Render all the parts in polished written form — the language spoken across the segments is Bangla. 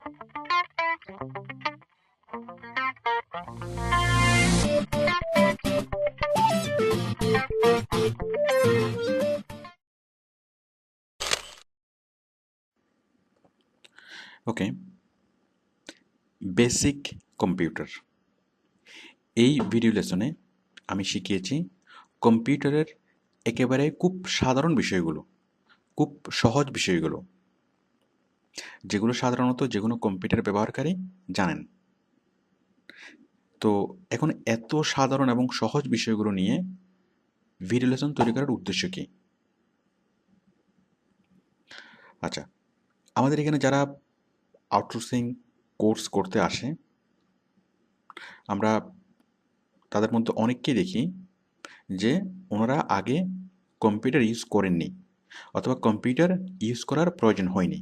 ওকে, বেসিক কম্পিউটার। এই ভিডিও লেসনে আমি শিখিয়েছি কম্পিউটারের একেবারে খুব সাধারণ বিষয়গুলো, খুব সহজ বিষয়গুলো, যেগুলো সাধারণত যে কোনো কম্পিউটার ব্যবহারকারী জানেন। তো এখন এত সাধারণ এবং সহজ বিষয়গুলো নিয়ে ভিডিও লেসন তৈরি করার উদ্দেশ্য কী? আচ্ছা, আমাদের এখানে যারা আউটসোর্সিং কোর্স করতে আসে, আমরা তাদের মধ্যে অনেককেই দেখি যে ওনারা আগে কম্পিউটার ইউজ করেননি অথবা কম্পিউটার ইউজ করার প্রয়োজন হয়নি।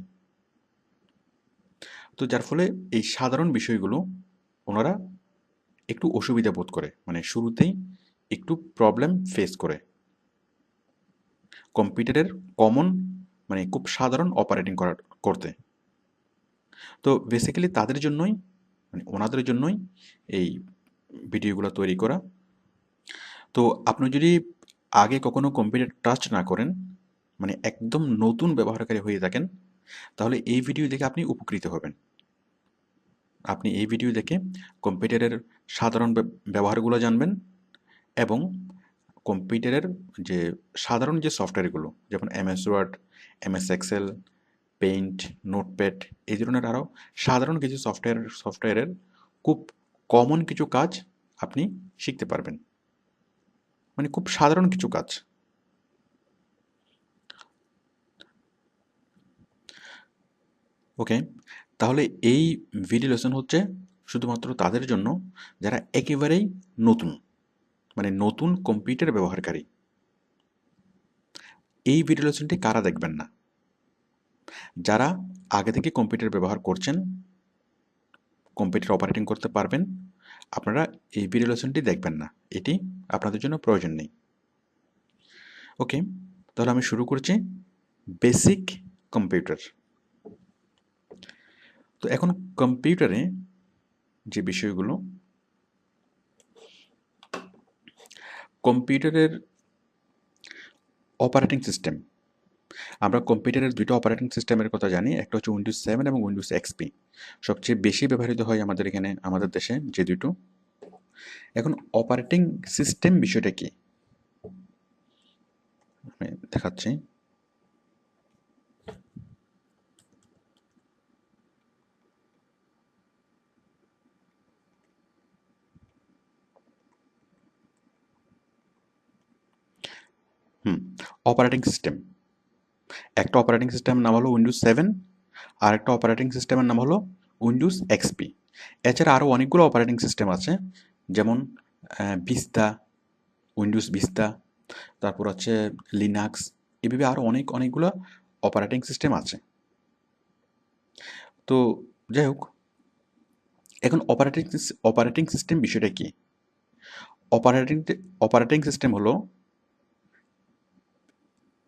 তো যার ফলে এই সাধারণ বিষয়গুলো ওনারা একটু অসুবিধা বোধ করে, মানে শুরুতেই একটু প্রবলেম ফেস করে কম্পিউটারের কমন, মানে খুব সাধারণ অপারেটিং করতে। তো বেসিক্যালি তাদের জন্যই, মানে ওনাদের জন্যই এই ভিডিওগুলো তৈরি করা। তো আপনি যদি আগে কখনো কম্পিউটার টাচ না করেন, মানে একদম নতুন ব্যবহারকারী হয়ে থাকেন, তাহলে এই ভিডিও দেখে আপনি উপকৃত হবেন। আপনি এই ভিডিও দেখে কম্পিউটারের সাধারণ ব্যবহারগুলো জানবেন এবং কম্পিউটারের যে সাধারণ যে সফটওয়্যারগুলো, যেমন MS Word, MS Excel, paint, notepad, এই ধরনের আরও সাধারণ কিছু সফটওয়্যারের খুব কমন কিছু কাজ আপনি শিখতে পারবেন, মানে খুব সাধারণ কিছু কাজ। ওকে, তাহলে এই ভিডিও লেসন হচ্ছে শুধুমাত্র তাদের জন্য যারা একেবারেই নতুন, মানে নতুন কম্পিউটার ব্যবহারকারী। এই ভিডিও লেসনটি কারা দেখবেন না? যারা আগে থেকে কম্পিউটার ব্যবহার করছেন, কম্পিউটার অপারেটিং করতে পারবেন, আপনারা এই ভিডিও লেসনটি দেখবেন না, এটি আপনাদের জন্য প্রয়োজন নেই। ওকে, তাহলে আমি শুরু করছি বেসিক কম্পিউটার। তো এখন কম্পিউটারে যে বিষয়গুলো, কম্পিউটারের অপারেটিং সিস্টেম, আমরা কম্পিউটারের দুইটা অপারেটিং সিস্টেমের কথা জানি, একটা হচ্ছে উইন্ডোজ 7 এবং উইন্ডোজ এক্সপি। সবচেয়ে বেশি ব্যবহৃত হয় আমাদের এখানে, আমাদের দেশে যে দুটো। এখন অপারেটিং সিস্টেম বিষয়টা কি আমি দেখাচ্ছি। অপারেটিং সিস্টেম, একটা অপারেটিং সিস্টেমের নাম হলো উইন্ডোজ 7, আর একটা অপারেটিং সিস্টেমের নাম হলো উইন্ডোজ এক্সপি। এছাড়া আরও অনেকগুলো অপারেটিং সিস্টেম আছে, যেমন ভিস্তা, উইন্ডোজ ভিস্তা, তারপর হচ্ছে লিনাক্স, এভাবে আরও অনেকগুলো অপারেটিং সিস্টেম আছে। তো যাই হোক, এখন অপারেটিং সিস্টেম বিষয়টা কি? অপারেটিং অপারেটিং সিস্টেম হলো,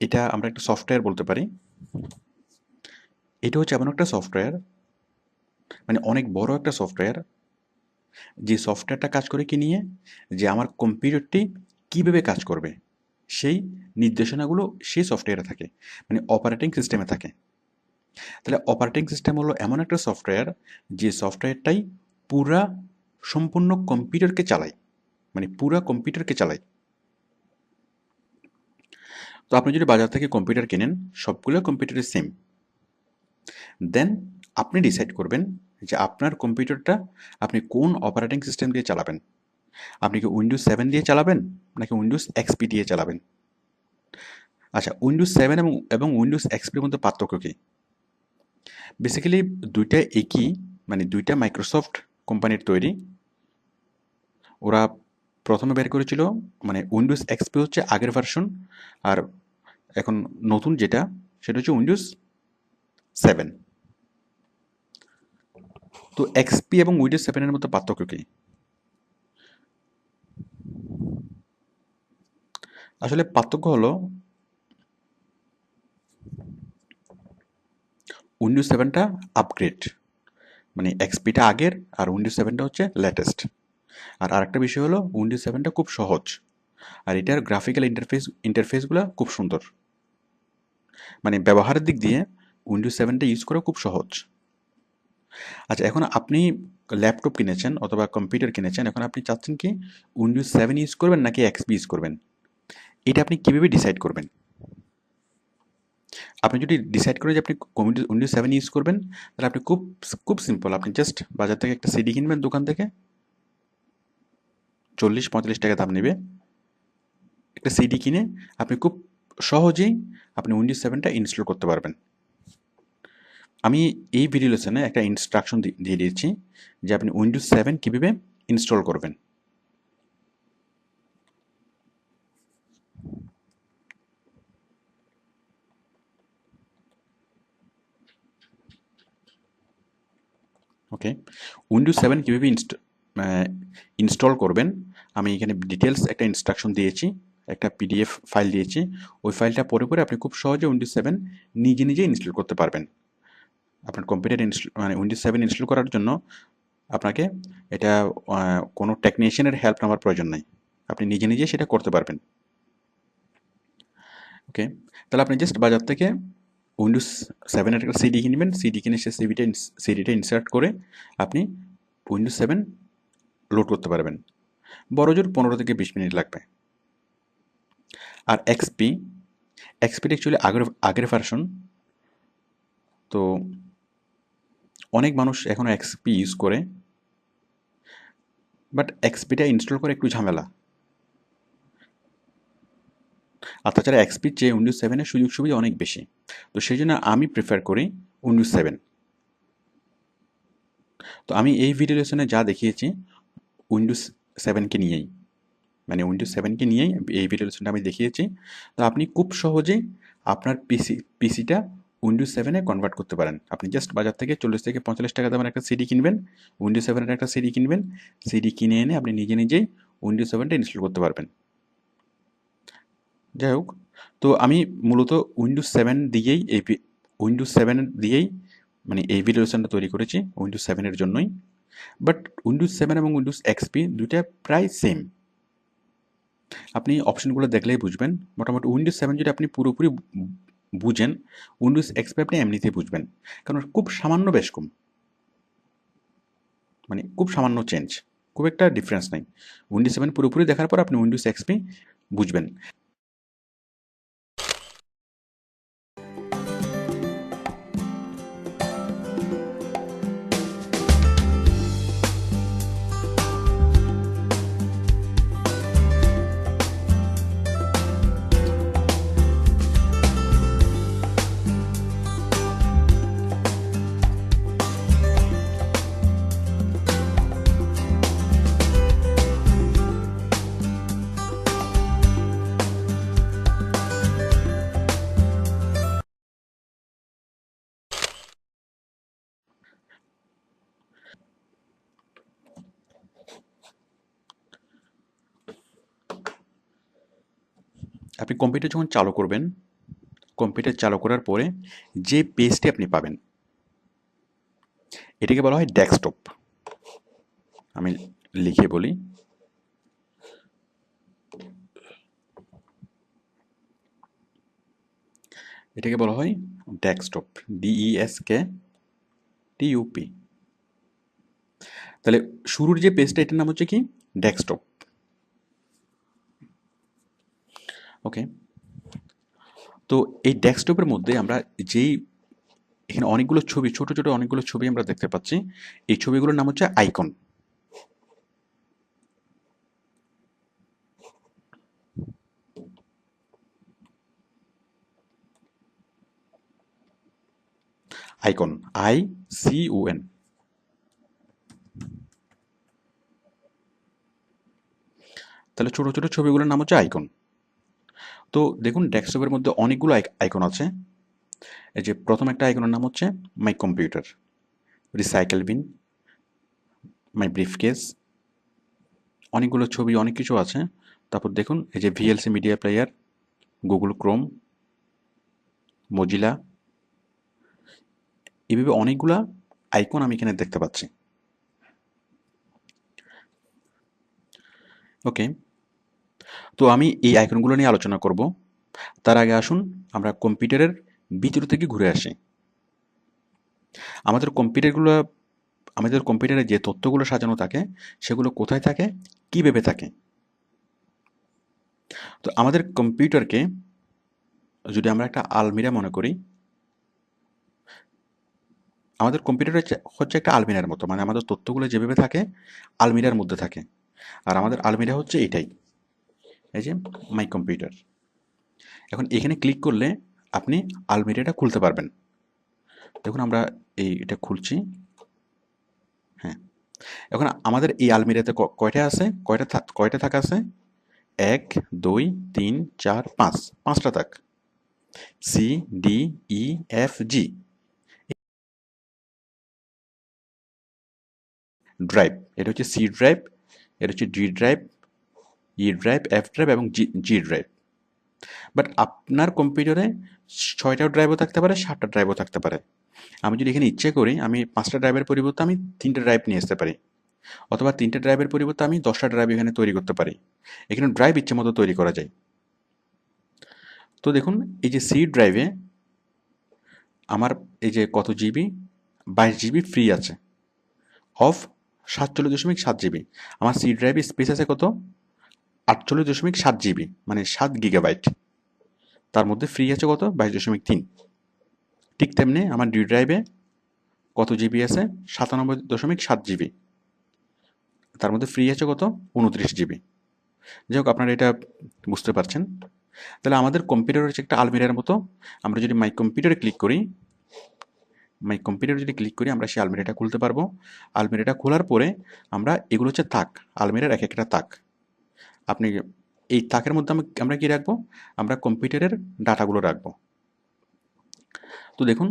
এটা আমরা একটা সফটওয়্যার বলতে পারি। এটা হচ্ছে এমন একটা সফটওয়্যার, মানে অনেক বড় একটা সফটওয়্যার, যে সফটওয়্যারটা কাজ করে কি নিয়ে, যে আমার কম্পিউটারটি কীভাবে কাজ করবে সেই নির্দেশনাগুলো সেই সফটওয়্যারে থাকে, মানে অপারেটিং সিস্টেমে থাকে। তাহলে অপারেটিং সিস্টেম হলো এমন একটা সফটওয়্যার, যে সফটওয়্যারটাই পুরা সম্পূর্ণ কম্পিউটারকে চালায়, মানে পুরা কম্পিউটারকে চালায়। তো আপনি যদি বাজার থেকে কম্পিউটার কেনেন, সবগুলো কম্পিউটারের সেম, দেন আপনি ডিসাইড করবেন যে আপনার কম্পিউটারটা আপনি কোন অপারেটিং সিস্টেম দিয়ে চালাবেন। আপনি কি উইন্ডোজ 7 দিয়ে চালাবেন নাকি উইন্ডোজ এক্সপি দিয়ে চালাবেন? আচ্ছা, উইন্ডোজ 7 এবং উইন্ডোজ এক্সপির মধ্যে পার্থক্য কী? বেসিক্যালি দুইটা একই, মানে দুইটা মাইক্রোসফট কোম্পানির তৈরি। ওরা প্রথমে বের করেছিল, মানে উইন্ডোজ এক্সপি হচ্ছে আগের ভার্সন, আর এখন নতুন যেটা সেটা হচ্ছে উইন্ডোজ 7। তো এক্সপি এবং উইন্ডোজ 7-এর মধ্যে পার্থক্য কী? আসলে পার্থক্য হলো উইন্ডোজ 7টা আপগ্রেড, মানে এক্সপিটা আগের আর উইন্ডোজ 7টা হচ্ছে লেটেস্ট। আর আরেকটা বিষয় হলো উইন্ডোজ 7টা খুব সহজ, আর এটার গ্রাফিক্যাল ইন্টারফেসগুলো খুব সুন্দর। মানে ব্যবহারের দিক দিয়ে উইন্ডোজ 7টা ইউজ করা খুব সহজ। আচ্ছা, এখন আপনি ল্যাপটপ কিনেছেন অথবা কম্পিউটার কিনেছেন, এখন আপনি চাচ্ছেন কি উইন্ডোজ 7 ইউজ করবেন নাকি এক্সপি ইউজ করবেন, এটা আপনি কীভাবে ডিসাইড করবেন? আপনি যদি ডিসাইড করেন যে আপনি উইন্ডোজ 7 ইউজ করবেন, তাহলে আপনি খুব খুব সিম্পল, আপনি জাস্ট বাজার থেকে একটা সিডি কিনবেন দোকান থেকে, 40-45 টাকা দাম নেবে। একটা সিডি কিনে আপনি খুব সহজেই আপনি উইন্ডোজ 7টা ইনস্টল করতে পারবেন। আমি এই ভিডিও লেসনে একটা ইনস্ট্রাকশন দিয়ে দিয়েছি যে আপনি উইন্ডোজ 7 কীভাবে ইনস্টল করবেন। ওকে, উইন্ডোজ 7 কীভাবে ইনস্টল করবেন আমি এখানে ডিটেলস একটা ইনস্ট্রাকশন দিয়েছি, একটা পিডিএফ ফাইল দিয়েছি। ওই ফাইলটা পড়ে আপনি খুব সহজে উইন্ডোজ 7 নিজে ইনস্টল করতে পারবেন। আপনার কম্পিউটার মানে উইন্ডোজ 7 ইনস্টল করার জন্য আপনাকে এটা কোনো টেকনিশিয়ানের হেল্প নেওয়ার প্রয়োজন নাই, আপনি নিজে সেটা করতে পারবেন। ওকে, তাহলে আপনি জাস্ট বাজার থেকে উইন্ডোজ 7-এর একটা সিডি কিনবেন, সিডি কিনে সে সিডিটা ইনসার্ট করে আপনি উইন্ডোজ 7 লোড করতে পারবেন। বড় জোর 15 থেকে 20 মিনিট লাগবে। আর এক্সপিটা অ্যাকচুয়ালি আগের ভার্সন, তো অনেক মানুষ এখনও এক্সপি ইউজ করে, বাট এক্সপিটা ইনস্টল করে একটু ঝামেলা। আর তাছাড়া এক্সপির চেয়ে উইন্ডোজ 7-এর সুযোগ সুবিধা অনেক বেশি, তো সেই জন্য আমি প্রেফার করি উইন্ডোজ 7। তো আমি এই ভিডিও লেসনে যা দেখিয়েছি উইন্ডোজ 7কে নিয়েই, মানে উইন্ডোজ 7কে নিয়েই এই ভিডিও লেসনটা আমি দেখিয়েছি। তো আপনি খুব সহজেই আপনার পিসিটা উইন্ডোজ 7-এ কনভার্ট করতে পারেন। আপনি জাস্ট বাজার থেকে 40 থেকে 45 টাকা দামের একটা সিডি কিনবেন, উইন্ডোজ 7-এর একটা সিডি কিনবেন, সিডি কিনে এনে আপনি নিজেই উইন্ডোজ 7টা ইনস্টল করতে পারবেন। যাই হোক, তো আমি মূলত উইন্ডোজ 7 দিয়েই মানে এই ভিডিও লেসনটা তৈরি করেছি উইন্ডোজ 7-এর জন্যই। বাট উইন্ডোজ 7 এবং উইন্ডোজ এক্সপি দুইটা প্রায় সেম, আপনি অপশনগুলো দেখলেই বুঝবেন। মোটামুটি উইন্ডোজ 7 যদি আপনি পুরোপুরি বুঝেন, উইন্ডোজ এক্সপি আপনি এমনিতেই বুঝবেন, কারণ খুব সামান্য বেশ কম, মানে খুব সামান্য চেঞ্জ, খুব একটা ডিফারেন্স নাই। উইন্ডোজ 7 পুরোপুরি দেখার পর আপনি উইন্ডোজ এক্সপি বুঝবেন। আপনি কম্পিউটার যখন চালু করবেন, কম্পিউটার চালু করার পরে যে পেজটি আপনি পাবেন এটাকে বলা হয় ডেস্কটপ। আমি লিখে বলি, এটাকে বলা হয় ডেস্কটপ, DESKTOP। তাহলে শুরুর যে পেজটা এটার নাম হচ্ছে কি ডেস্কটপ। ওকে, তো এই ডেস্কটপের মধ্যে আমরা এখানে অনেকগুলো ছবি, ছোট অনেকগুলো ছবি আমরা দেখতে পাচ্ছি। এই ছবিগুলোর নাম হচ্ছে আইকন। Icon, ICON। তাহলে ছোট ছবিগুলোর নাম হচ্ছে আইকন। তো দেখুন ডেস্কটপের মধ্যে অনেকগুলো আইকন আছে। এই যে প্রথম একটা আইকনের নাম হচ্ছে my computer, recycle bin, my briefcase, অনেকগুলো ছবি, অনেক কিছু আছে। তারপর দেখুন এই যে VLC media player, Google Chrome, Mozilla, এভাবে অনেকগুলা আইকন আমি এখানে দেখতে পাচ্ছি। ওকে, তো আমি এই আইকনগুলো নিয়ে আলোচনা করব। তার আগে আসুন আমরা কম্পিউটারের ভিতর থেকে ঘুরে আসি। আমাদের কম্পিউটারগুলো আমাদের কম্পিউটারে যে তথ্যগুলো সাজানো থাকে সেগুলো কোথায় থাকে, কীভাবে থাকে। তো আমাদের কম্পিউটারকে যদি আমরা একটা আলমিরা মনে করি, আমাদের কম্পিউটার হচ্ছে একটা আলমিরার মতো, মানে আমাদের তথ্যগুলো যেভাবে থাকে আলমিরার মধ্যে থাকে। আর আমাদের আলমিরা হচ্ছে এটাই, এই যে মাই কম্পিউটার। এখন এখানে ক্লিক করলে আপনি আলমিরাটা খুলতে পারবেন। দেখুন আমরা এটা খুলছি। হ্যাঁ, এখন আমাদের এই আলমিরাতে কয়টা আছে, কয়টা থাক আছে? 1 2 3 4 5, 5টা থাক। C D E F G drive, এটা হচ্ছে সি ড্রাইভ, এটা হচ্ছে D drive, E drive, F drive এবং জি ড্রাইভ। বাট আপনার কম্পিউটারে 6টা ড্রাইভও থাকতে পারে, 7টা ড্রাইভও থাকতে পারে। আমি যদি এখানে ইচ্ছে করি আমি 5টা ড্রাইভের পরিবর্তে আমি 3টে ড্রাইভ নিয়ে আসতে পারি, অথবা 3টে ড্রাইভের পরিবর্তে আমি 10টা ড্রাইভ এখানে তৈরি করতে পারি। এখানে ড্রাইভ ইচ্ছে মতো তৈরি করা যায়। তো দেখুন এই যে সি ড্রাইভে আমার এই যে কত জিবি, 22 জিবি ফ্রি আছে, অফ 47.7 জিবি। আমার সি ড্রাইভে স্পেস আছে কত, 48.7 জিবি, মানে 7 গিগাবাইট। তার মধ্যে ফ্রি আছে কত, 22.3। ঠিক তেমনি আমার ডি ড্রাইভে কত জিবি আছে, 97.7 জিবি, তার মধ্যে ফ্রি আছে কত, 29 জিবি। যাই হোক, আপনারা এটা বুঝতে পারছেন। তাহলে আমাদের কম্পিউটার হচ্ছে একটা আলমিরার মতো। আমরা যদি মাই কম্পিউটারে ক্লিক করি, আমরা সেই আলমিরাটা খুলতে পারবো। আলমিরাটা খোলার পরে আমরা এগুলো হচ্ছে তাক, আলমিরার এক একটা তাক। আপনি এই তাকের মধ্যে আমরা কি রাখবো, আমরা কম্পিউটারের ডাটাগুলো রাখবো। তো দেখুন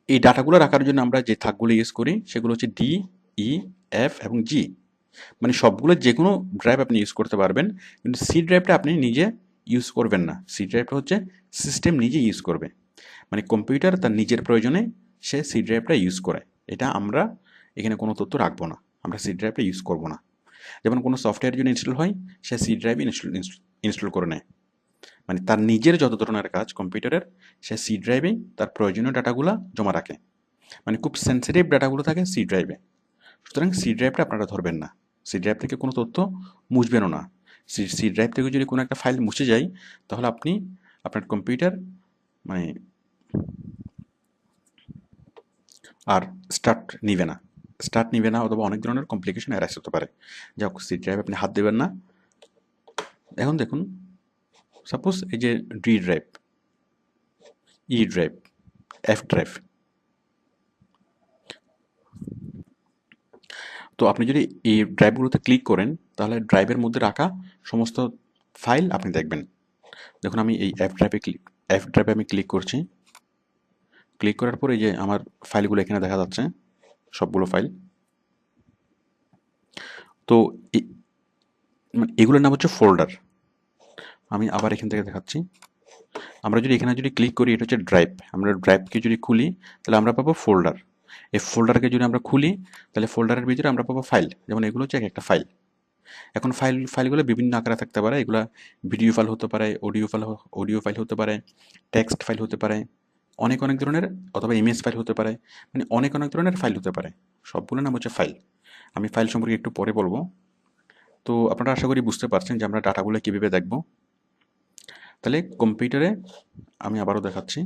এই ডাটাগুলো রাখার জন্য আমরা যে থাকগুলো ইউজ করি সেগুলো হচ্ছে ডি, ই, এফ এবং জি। মানে সবগুলো যে কোনো ড্রাইভ আপনি ইউজ করতে পারবেন, কিন্তু সি ড্রাইভটা আপনি নিজে ইউজ করবেন না। সি ড্রাইভটা হচ্ছে সিস্টেম নিজে ইউজ করবে, মানে কম্পিউটার তার নিজের প্রয়োজনে সে সি ড্রাইভটা ইউজ করে। এটা আমরা এখানে কোনো তথ্য রাখবো না, আমরা সি ড্রাইভটা ইউজ করবো না। যেমন কোনো সফটওয়্যার যদি ইনস্টল হয় সে সি ড্রাইভ ইনস্টল করে নেয়, মানে তার নিজের যত ধরনের কাজ কম্পিউটারের সে সি ড্রাইভেই তার প্রয়োজনীয় ডাটাগুলো জমা রাখে। মানে খুব সেন্সিটিভ ডাটাগুলো থাকে সি ড্রাইভে। সুতরাং সি ড্রাইভটা আপনারা ধরবেন না, সি ড্রাইভ থেকে কোনো তথ্য মুছবেনও না। সি ড্রাইভ থেকে যদি কোনো একটা ফাইল মুছে যায় তাহলে আপনি আপনার কম্পিউটার মানে আর স্টার্ট নিবে না, অথবা অনেক ধরনের কমপ্লিকেশন অ্যারাইজ হতে পারে। যাক, সি ড্রাইভ আপনি হাত দেবেন না। এখন দেখুন সাপোজ এই যে D drive, E drive, F drive. তো আপনি যদি এই ড্রাইভগুলোতে ক্লিক করেন তাহলে ড্রাইভের মধ্যে রাখা সমস্ত ফাইল আপনি দেখবেন। দেখুন আমি এই এফ ড্রাইভে আমি ক্লিক করছি। ক্লিক করার পরে এই যে আমার ফাইলগুলো এখানে দেখা যাচ্ছে, সবগুলো ফাইল। তো এগুলোর নাম হচ্ছে ফোল্ডার। আমি আবার এখান থেকে দেখাচ্ছি। আমরা যদি এখানে ক্লিক করি, এটা হচ্ছে ড্রাইভ। আমরা ড্রাইভকে যদি খুলি তাহলে আমরা পাবো ফোল্ডার। এই ফোল্ডারকে যদি আমরা খুলি তাহলে ফোল্ডারের ভিতরে আমরা পাবো ফাইল। যেমন এগুলো হচ্ছে এক একটা ফাইল। এখন ফাইলগুলো বিভিন্ন আকারে থাকতে পারে। এগুলা ভিডিও ফাইল হতে পারে, অডিও ফাইল হতে পারে, টেক্সট ফাইল হতে পারে, অনেক ধরনের, অথবা ইমেজ ফাইল হতে পারে, মানে অনেক ধরনের ফাইল হতে পারে। সবগুলোর নাম হচ্ছে ফাইল। আমি ফাইল সম্পর্কে একটু পরে বলবো। তো আপনারা আশা করি বুঝতে পারছেন যে আমরা ডাটাগুলো কীভাবে দেখব। তাহলে কম্পিউটারে আমি আবারও দেখাচ্ছি।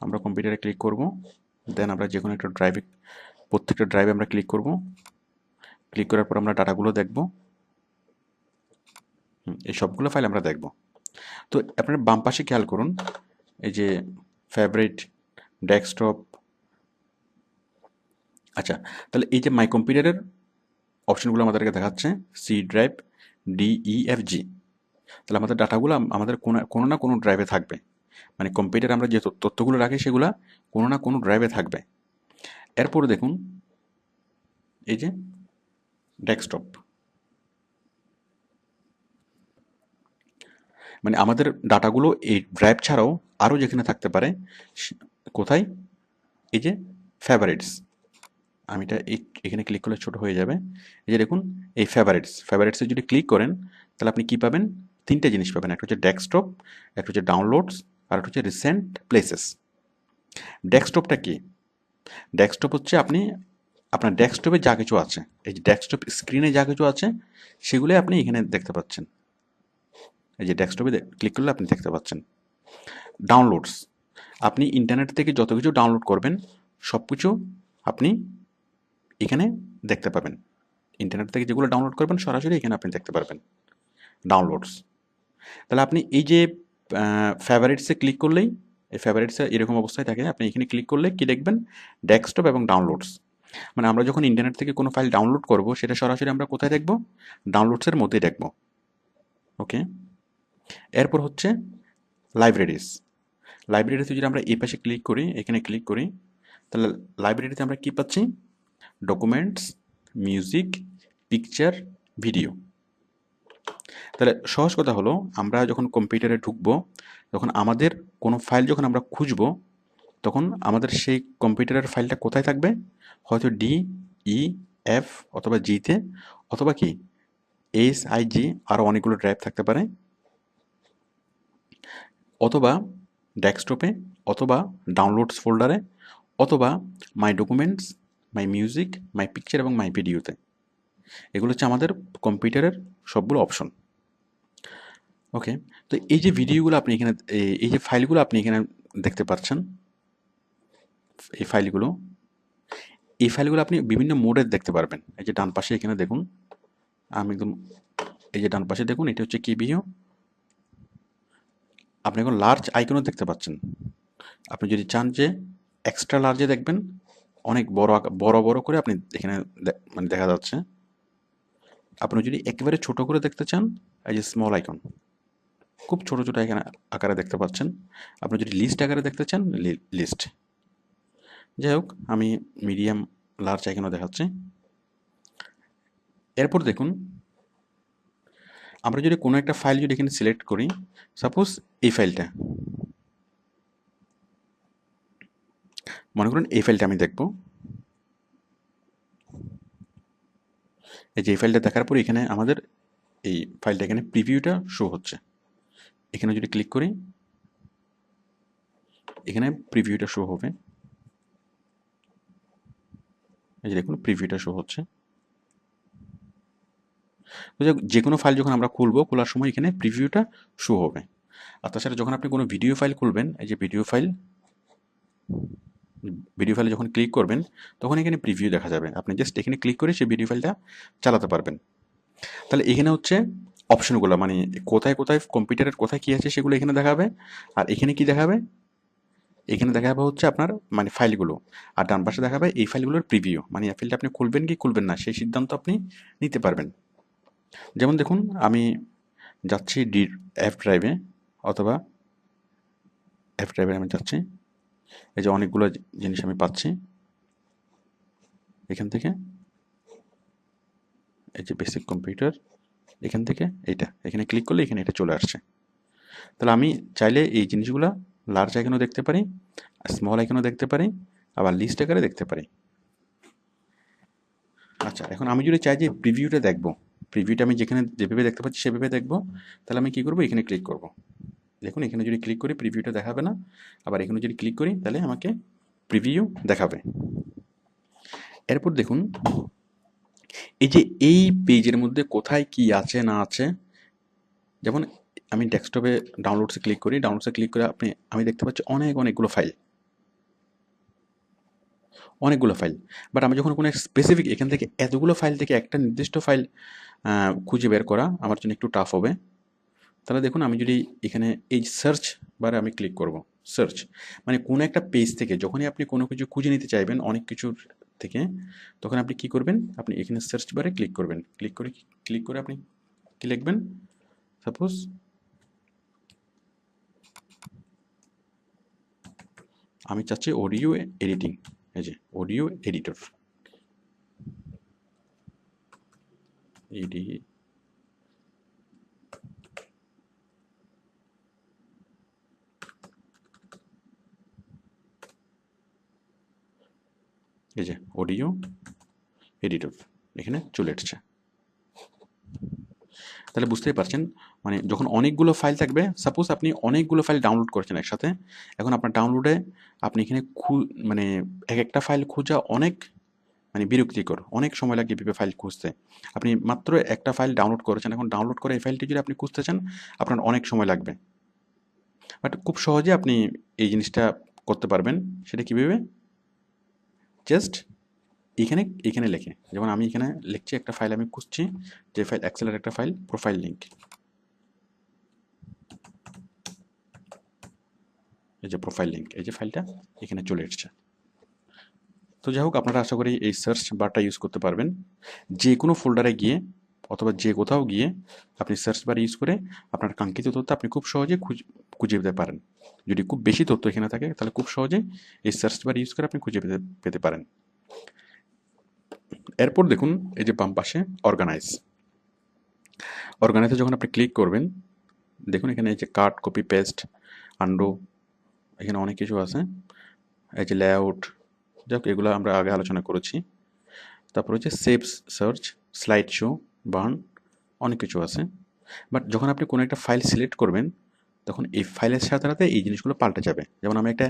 আমরা কম্পিউটারে ক্লিক করব, দেন আমরা যে কোনো একটা ড্রাইভে, প্রত্যেকটা ড্রাইভে আমরা ক্লিক করব। ক্লিক করার পর আমরা ডাটাগুলো দেখব। এই সবগুলো ফাইল আমরা দেখব। তো আপনারা বাম পাশে খেয়াল করুন, এই যে ফেভারিট, ডেস্কটপ। আচ্ছা, তাহলে এই যে মাই কম্পিউটারের অপশনগুলো আমাদেরকে দেখাচ্ছে C drive, D E F G. তাহলে আমাদের ডাটাগুলো আমাদের কোনো না কোনো ড্রাইভে থাকবে। মানে কম্পিউটারে আমরা যে তথ্যগুলো রাখি সেগুলো কোনো না কোনো ড্রাইভে থাকবে। এরপরে দেখুন এই যে ডেস্কটপ, মানে আমাদের ডাটাগুলো এই ড্রাইভ ছাড়াও আরও যেখানে থাকতে পারে। কোথায়? এই যে ফেভারিটস, আমি এটা এখানে ক্লিক করলে ছোট হয়ে যাবে। এই যে দেখুন, এই ফেভারিটসে যদি ক্লিক করেন তাহলে আপনি কি পাবেন? তিনটে জিনিস পাবেন। একটা হচ্ছে ডেস্কটপ, একটা হচ্ছে ডাউনলোডস, আর একটা হচ্ছে রিসেন্ট প্লেসেস। ডেস্কটপটা কি? ডেস্কটপ হচ্ছে আপনি আপনার ডেস্কটপে যা কিছু আছে, এই যে ডেস্কটপ স্ক্রিনে যা কিছু আছে সেগুলোই আপনি এখানে দেখতে পাচ্ছেন। এই যে ডেস্কটপে ক্লিক করলে আপনি দেখতে পাচ্ছেন। ডাউনলোডস, আপনি ইন্টারনেট থেকে যত কিছু ডাউনলোড করবেন সব কিছু আপনি এখানে দেখতে পাবেন। ইন্টারনেট থেকে যেগুলো ডাউনলোড করবেন সরাসরি এখানে আপনি দেখতে পারবেন। ডাউনলোডস, তাহলে আপনি এই যে ফেভারিটসে ক্লিক করলেই, এই ফেভারিটসে এরকম অবস্থায় থাকে, আপনি এখানে ক্লিক করলে কি দেখবেন? ডেস্কটপ এবং ডাউনলোডস। মানে আমরা যখন ইন্টারনেট থেকে কোনো ফাইল ডাউনলোড করব সেটা সরাসরি আমরা কোথায় দেখব? ডাউনলোডসের মধ্যেই দেখব। ওকে, এরপর হচ্ছে লাইব্রেরিজ। লাইব্রেরিতে যদি আমরা এই পাশে ক্লিক করি, এখানে ক্লিক করি, তাহলে লাইব্রেরিতে আমরা কি পাচ্ছি? Documents, music, picture, video. তাহলে সহজ কথা হলো, আমরা যখন কম্পিউটারে ঢুকবো, তখন আমাদের কোনো ফাইল যখন আমরা খুঁজবো, তখন আমাদের সেই কম্পিউটারের ফাইলটা কোথায় থাকবে? হয়তো ডি, ই, এফ অথবা জিতে, অথবা কি এইচ, আই, জি, আরও অনেকগুলো ড্রাইভ থাকতে পারে, অথবা ডেস্কটপে, অথবা ডাউনলোডস ফোল্ডারে, অথবা my documents, my music, my picture এবং মাই ভিডিওতে। এগুলো হচ্ছে আমাদের কম্পিউটারের সবগুলো অপশন। ওকে, তো এই যে ভিডিওগুলো আপনি এখানে, এই যে ফাইলগুলো আপনি এখানে দেখতে পাচ্ছেন, এই ফাইলগুলো, এই ফাইলগুলো আপনি বিভিন্ন মোডে দেখতে পারবেন। এই যে ডান পাশে এখানে দেখুন, আমি একদম, এই যে ডান পাশে দেখুন, এটা হচ্ছে কি ভিডিও। আপনি এখন লার্জ আইকনও দেখতে পাচ্ছেন। আপনি যদি চান যে এক্সট্রা লার্জে দেখবেন, অনেক বড় বড় করে আপনি এখানে মানে দেখা যাচ্ছে। আপনি যদি একেবারে ছোট করে দেখতে চান, এই যে স্মল আইকন, খুব ছোট ছোট এখানে আকারে দেখতে পাচ্ছেন। আপনি যদি লিস্ট আকারে দেখতে চান, লিস্ট। যাই হোক, আমি মিডিয়াম লার্জ আইকনও দেখাচ্ছি। এরপর দেখুন, আমরা যদি কোনো একটা ফাইল যদি এখানে সিলেক্ট করি, সাপোজ এই ফাইলটা, মনে করুন এই ফাইলটা আমি দেখব। এই যে এই ফাইলটা দেখার পর এখানে আমাদের এই ফাইলটা এখানে প্রিভিউটা শো হচ্ছে। এখানে যদি ক্লিক করি, এখানে প্রিভিউটা শো হবে। এই যে দেখুন, প্রিভিউটা শো হচ্ছে। তো যে কোনো ফাইল যখন আমরা খুলবো, খোলার সময় এখানে প্রিভিউটা শো হবে। আর তাছাড়া যখন আপনি কোনো ভিডিও ফাইল খুলবেন, এই যে ভিডিও ফাইলে যখন ক্লিক করবেন, তখন এখানে প্রিভিউ দেখা যাবে। আপনি জাস্ট এখানে ক্লিক করে সেই ভিডিও ফাইলটা চালাতে পারবেন। তাহলে এখানে হচ্ছে অপশনগুলো, মানে কোথায় কোথায় কম্পিউটারের কোথায় কী আছে সেগুলো এখানে দেখাবে। আর এখানে কি দেখাবে? এখানে দেখাবে হচ্ছে আপনার মানে ফাইলগুলো। আর ডান পাশে দেখাবে এই ফাইলগুলোর প্রিভিউ, মানে এই ফাইলটা আপনি খুলবেন কি খুলবেন না সেই সিদ্ধান্ত আপনি নিতে পারবেন। যেমন দেখুন, আমি যাচ্ছি এফ ড্রাইভে, অথবা এফ ড্রাইভে আমি যাচ্ছি। এই যে অনেকগুলো জিনিস আমি পাচ্ছি এখান থেকে। এই যে বেসিক কম্পিউটার, এখান থেকে এখানে ক্লিক করলে এখানে এটা চলে আসছে। তাহলে আমি চাইলে এই জিনিসগুলো লার্জ আইকনও দেখতে পারি, স্মল আইকনও দেখতে পারি, আবার লিস্ট আকারে দেখতে পারি। আচ্ছা, এখন আমি যদি চাই যে প্রিভিউটা দেখবো, প্রিভিউটা আমি যেখানে যেভাবে দেখতে পাচ্ছি সেভাবে দেখবো, তাহলে আমি কী করবো? এখানে ক্লিক করব। দেখুন, এখানে যদি ক্লিক করি প্রিভিউটা দেখাবে না, আবার এখানে যদি ক্লিক করি তাহলে আমাকে প্রিভিউ দেখাবে। এরপর দেখুন, এই যে এই পেজের মধ্যে কোথায় কি আছে না আছে, যেমন আমি ডেস্কটপে ডাউনলোডসে ক্লিক করি, ডাউনলোডসে ক্লিক করে আমি দেখতে পাচ্ছি অনেকগুলো ফাইল, বাট আমি যখন কোনো স্পেসিফিক এখান থেকে এতগুলো ফাইল থেকে একটা নির্দিষ্ট ফাইল খুঁজে বের করা আমার জন্য একটু টাফ হবে। তাহলে দেখুন, আমি যদি এখানে এই সার্চ বারে আমি ক্লিক করব, সার্চ মানে কোনো একটা পেজ থেকে যখনই আপনি কোনো কিছু খুঁজে নিতে চাইবেন অনেক কিছুর থেকে, তখন আপনি কি করবেন? আপনি এখানে সার্চ বারে ক্লিক করবেন, ক্লিক করে আপনি কি লিখবেন? সাপোজ আমি চাচ্ছি অডিও এডিটিং, এই যে অডিও এডিটর, এডি এই যে অডিও এডিটর এখানে চলে এসছে। তাহলে বুঝতেই পারছেন, মানে যখন অনেকগুলো ফাইল থাকবে, সাপোজ আপনি অনেকগুলো ফাইল ডাউনলোড করেছেন একসাথে, এখন আপনার ডাউনলোডে আপনি এখানে মানে এক একটা ফাইল খোঁজা অনেক মানে বিরক্তিকর, অনেক সময় লাগে এভাবে ফাইল খুঁজতে। আপনি মাত্র একটা ফাইল ডাউনলোড করেছেন, এখন ডাউনলোড করে এই ফাইলটি যদি আপনি খুঁজতে চান আপনার অনেক সময় লাগবে। বাট খুব সহজে আপনি এই জিনিসটা করতে পারবেন। সেটা কীভাবে? জাস্ট এখানে এখানে লেখে, যেমন আমি এখানে লিখছি একটা ফাইল আমি খুঁজছি, যে ফাইল এক্সেলের একটা ফাইল প্রোফাইল লিঙ্ক, এই যে প্রোফাইল লিঙ্ক, এই যে ফাইলটা এখানে চলে এসছে। তো যাই হোক, আপনারা আশা করি এই সার্চ বারটা ইউজ করতে পারবেন। যে কোনো ফোল্ডারে গিয়ে অথবা যে কোথাও গিয়ে আপনি সার্চ বার ইউজ করে আপনার কাঙ্ক্ষিত তথ্য আপনি খুব সহজে খুঁজে পেতে পারেন। যদি খুব বেশি তথ্য এখানে থাকে তাহলে খুব সহজে এই সার্চ বার ইউজ করে আপনি খুঁজে পেতে পারেন। এরপর দেখুন এই যে বাম পাশে অর্গানাইজে যখন আপনি ক্লিক করবেন, দেখুন এখানে এই যে কাট, কপি, পেস্ট, আন্ডু, এখানে অনেক কিছু আছে। এই যে লেআউট, যাক এগুলো আমরা আগে আলোচনা করেছি। তারপর হচ্ছে save, search, slide show, burn, অনেক কিছু আছে। বাট যখন আপনি কোনো একটা ফাইল সিলেক্ট করবেন তখন এই ফাইলের সাথে সাথে এই জিনিসগুলো পাল্টে যাবে। যেমন আমি একটা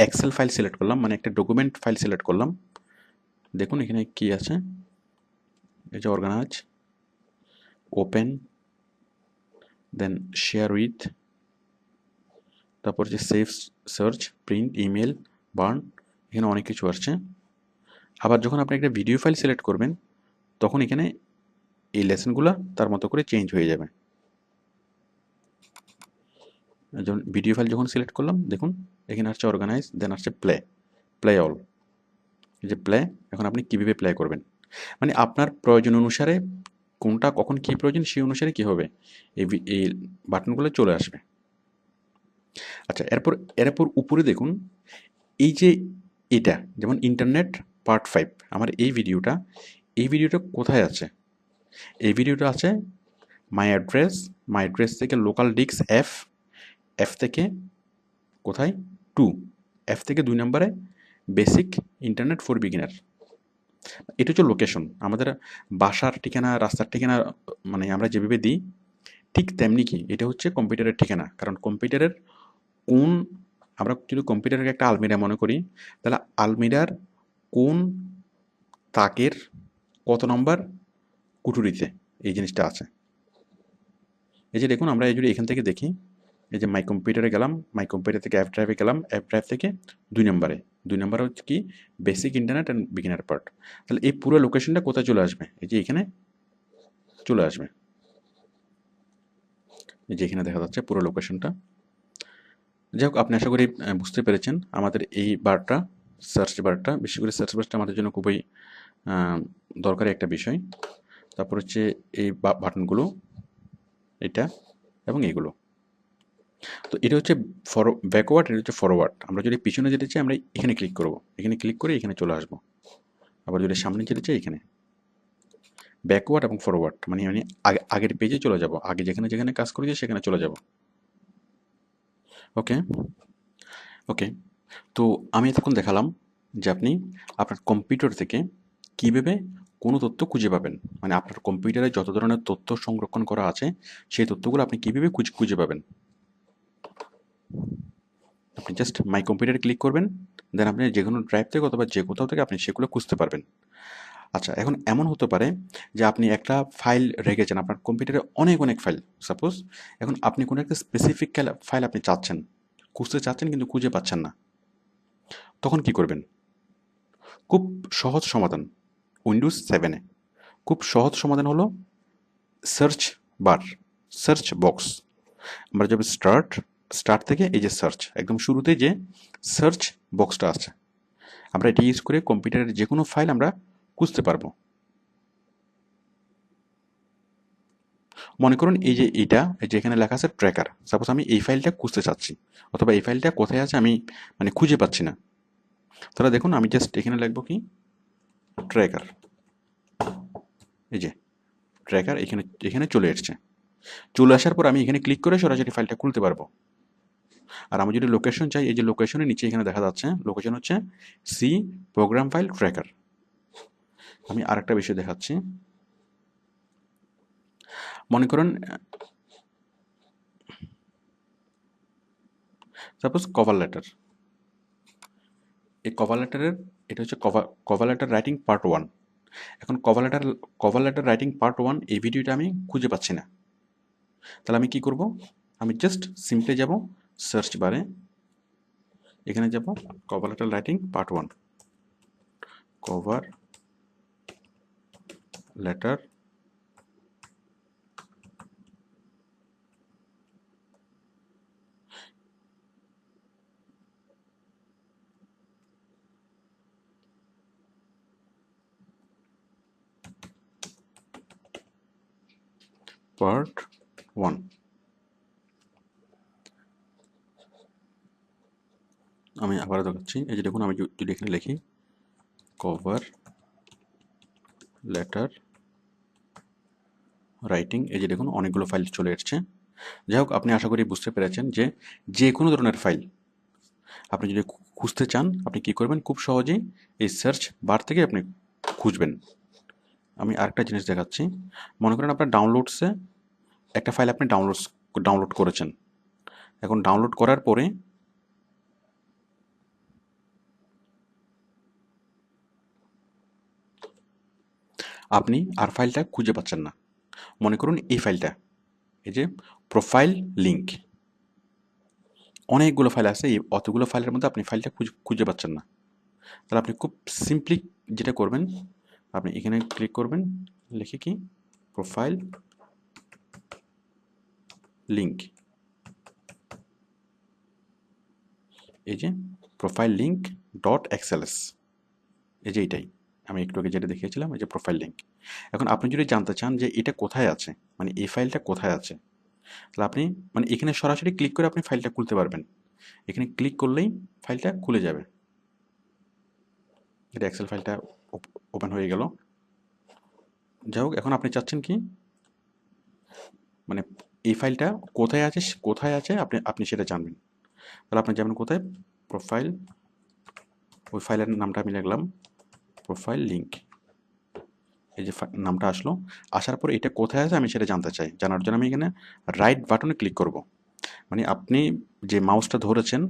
এক্সেল ফাইল সিলেক্ট করলাম, মানে একটা ডকুমেন্ট ফাইল সিলেক্ট করলাম, দেখুন এখানে কি আছে, এই যে organise, open, then share with, তারপর যে save, search, print, email, burn, এখানে অনেক কিছু আসছে। আবার যখন আপনি একটা ভিডিও ফাইল সিলেক্ট করবেন তখন এখানে এই লেসনগুলো তার মতো করে চেঞ্জ হয়ে যাবে। যেমন ভিডিও ফাইল যখন সিলেক্ট করলাম, দেখুন এখানে আসছে অর্গানাইজ, দেন আসছে প্লে অল, এই যে প্লে। এখন আপনি কীভাবে প্লে করবেন, মানে আপনার প্রয়োজন অনুসারে কোনটা কখন কী প্রয়োজন সেই অনুসারে কী হবে, এই বাটনগুলো চলে আসবে। আচ্ছা, এরপর উপরে দেখুন এই যে এটা, যেমন ইন্টারনেট পার্ট 5, আমার এই ভিডিওটা কোথায় আছে? এই ভিডিওটা আছে মাই অ্যাড্রেস থেকে লোকাল ডিস্ক এফ থেকে কোথায় 2, এফ থেকে 2 নম্বরে বেসিক ইন্টারনেট ফর বিগিনার। এটা হচ্ছে লোকেশন, আমাদের বাসার ঠিকানা, রাস্তার ঠিকানা, মানে আমরা যেভাবে দিই ঠিক তেমনি কি এটা হচ্ছে কম্পিউটারের ঠিকানা। কারণ কম্পিউটারের কোন, আমরা যদি কম্পিউটারকে একটা আলমিরা মনে করি, তাহলে আলমিরার কোন তাকের কত নম্বর কুঠুরিতে এই জিনিসটা আছে। এই যে দেখুন, আমরা এই যদি এখান থেকে দেখি, এই যে মাই কম্পিউটারে গেলাম, মাই কম্পিউটার থেকে অ্যাপ ড্রাইভে গেলাম, অ্যাপ ড্রাইভ থেকে 2 নম্বরে হচ্ছে কি basic internet and beginner part. তাহলে এই পুরো লোকেশনটা কোথায় চলে আসবে? এই যে এখানে চলে আসবে, এই যে এখানে দেখা যাচ্ছে পুরো লোকেশনটা। যাই হোক, আপনি আশা করি বুঝতে পেরেছেন আমাদের এই বারটা, সার্চ বারটা, বিশেষ করে সার্চ বারটা আমাদের জন্য খুবই দরকারি একটা বিষয়। তারপর হচ্ছে এই বাটনগুলো, এটা এবং এইগুলো। তো এটা হচ্ছে ব্যাকওয়ার্ড, এটা হচ্ছে ফরওয়ার্ড। আমরা যদি পিছনে যেতে চাই আমরা এখানে ক্লিক করব, এখানে ক্লিক করে এখানে চলে আসবো। আবার যদি সামনে যেতে চাই এখানে ব্যাকওয়ার্ড এবং ফরওয়ার্ড, মানে আমি আগের পেজে চলে যাব, আগে যেখানে যেখানে কাজ করেছি সেখানে চলে যাব। ওকে ওকে তো আমি এতক্ষণ দেখালাম যে আপনি আপনার কম্পিউটার থেকে কীভাবে কোনো তথ্য খুঁজে পাবেন, মানে আপনার কম্পিউটারে যত ধরনের তথ্য সংরক্ষণ করা আছে সেই তথ্যগুলো আপনি কীভাবে খুঁজে পাবেন। আপনি জাস্ট মাই কম্পিউটারে ক্লিক করবেন, দেন আপনি যে কোনো ড্রাইভ থেকে অথবা যে কোথাও থেকে আপনি সেগুলো খুঁজতে পারবেন। আচ্ছা, এখন এমন হতে পারে যে আপনি একটা ফাইল রেখেছেন, আপনার কম্পিউটারে অনেক ফাইল সাপোজ, এখন আপনি কোনো একটা স্পেসিফিক ফাইল আপনি খুঁজতে চাচ্ছেন কিন্তু খুঁজে পাচ্ছেন না, তখন কি করবেন? খুব সহজ সমাধান, উইন্ডোজ 7-এ খুব সহজ সমাধান হলো সার্চ বক্স। আমরা যাবে স্টার্ট থেকে এই যে সার্চ, একদম শুরুতে যে সার্চ বক্সটা আছে, আমরা এটি ইউজ করে কম্পিউটারের যে কোনো ফাইল আমরা খুঁজতে পারবো। মনে করুন এই যে এখানে লেখা আছে ট্র্যাকার, সাপোজ আমি এই ফাইলটা খুঁজতে চাচ্ছি অথবা এই ফাইলটা কোথায় আছে আমি মানে খুঁজে পাচ্ছি না, তাহলে দেখুন আমি জাস্ট এখানে লিখবো কি ট্র্যাকার, এই যে ট্র্যাকার এখানে চলে এসছে। চলে আসার পর আমি এখানে ক্লিক করে সরাসরি ফাইলটা খুলতে পারবো। আর আমি যদি লোকেশন চাই, এই যে লোকেশনের নিচে এখানে দেখা যাচ্ছে লোকেশন হচ্ছে সি প্রোগ্রাম ফাইল ট্র্যাকার। আমি আরেকটা বিষয় দেখাচ্ছি। মনে করুন সাপোজ কভার লেটার, এই কভার লেটারের এটা হচ্ছে কভার লেটার রাইটিং পার্ট 1। এখন কভার লেটার রাইটিং পার্ট 1 এই ভিডিওটা আমি খুঁজে পাচ্ছি না। তাহলে আমি কি করব? আমি জাস্ট সিম্পলি যাব সার্চ বারে, এখানে যাব cover letter writing part 1, cover letter part 1। আমি আবার দেখাচ্ছি, এই যে দেখুন আমি যদি এখানে লিখি কভার লেটার রাইটিং, এই যে দেখুন অনেকগুলো ফাইল চলে এসছে। যাই হোক, আপনি আশা করি বুঝতে পেরেছেন যে যে কোনো ধরনের ফাইল আপনি যদি খুঁজতে চান, আপনি কি করবেন, খুব সহজেই এই সার্চ বার থেকে আপনি খুঁজবেন। আমি আরেকটা জিনিস দেখাচ্ছি। মনে করেন আপনার ডাউনলোডসে একটা ফাইল আপনি ডাউনলোড করেছেন। এখন ডাউনলোড করার পরে আপনি আর ফাইলটা খুঁজে পাচ্ছেন না। মনে করুন এই ফাইলটা, এই যে প্রোফাইল লিঙ্ক, অনেকগুলো ফাইল আছে, এই অতগুলো ফাইলের মধ্যে আপনি ফাইলটা খুঁজে পাচ্ছেন না। তাহলে আপনি খুব সিম্পলি যেটা করবেন, আপনি এখানে ক্লিক করবেন, লিখে কি প্রোফাইল লিঙ্ক, এই যে প্রোফাইল লিঙ্ক ডট এক্সএলএস, এই যে এইটাই আমি একটু আগে যেটা দেখিয়েছিলাম, এই যে প্রোফাইল লিঙ্ক। এখন আপনি যদি জানতে চান যে এটা কোথায় আছে, মানে এই ফাইলটা কোথায় আছে, তাহলে আপনি মানে এখানে সরাসরি ক্লিক করে আপনি ফাইলটা খুলতে পারবেন। এখানে ক্লিক করলেই ফাইলটা খুলে যাবে। এটা এক্সেল ফাইলটা ওপেন হয়ে গেল। যাই হোক, এখন আপনি চাচ্ছেন কি, মানে এই ফাইলটা কোথায় আছে আপনি সেটা জানবেন। তাহলে আপনি যাবেন কোথায়, প্রোফাইল, ওই ফাইলের নামটা আমি লিখলাম প্রোফাইল লিঙ্ক, এই যে নামটা আসলো। আসার পর এটা কোথায় আছে আমি সেটা জানতে চাই। জানার জন্য আমি এখানে রাইট বাটনে ক্লিক করব। মানে আপনি যে মাউসটা ধরেছেন,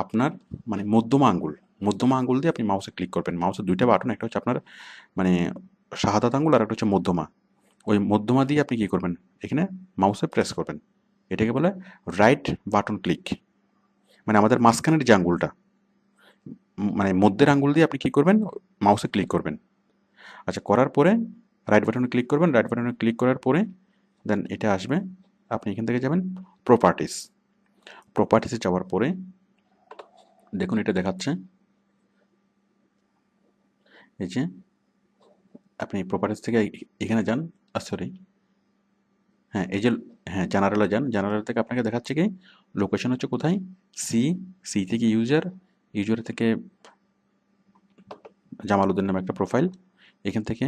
আপনার মানে মধ্যমা আঙ্গুল দিয়ে আপনি মাউসে ক্লিক করবেন। মাউসের দুইটা বাটন, একটা হচ্ছে আপনার মানে শাহাদাত আঙ্গুল, আর একটা হচ্ছে মধ্যমা। ওই মধ্যমা দিয়ে আপনি কী করবেন, এখানে মাউসে প্রেস করবেন। এটাকে বলে রাইট বাটন ক্লিক। মানে আমাদের মাঝখানের যে আঙ্গুলটা, মানে মধ্যের আঙ্গুল দিয়ে আপনি কী করবেন, মাউসে ক্লিক করবেন। আচ্ছা, করার পরে রাইট বাটনে ক্লিক করবেন। রাইট বাটনে ক্লিক করার পরে দেন এটা আসবে, আপনি এখান থেকে যাবেন প্রপার্টিসে যাওয়ার পরে দেখুন এটা দেখাচ্ছে, এই যে আপনি প্রপার্টিস থেকে এখানে যান, সরি, হ্যাঁ এই যে, হ্যাঁ জেনারেলে যান। জেনারেল থেকে আপনাকে দেখাচ্ছে কি লোকেশন হচ্ছে কোথায়, সি থেকে ইউজার থেকে জামালউদ্দিন নামে একটা প্রোফাইল, এখান থেকে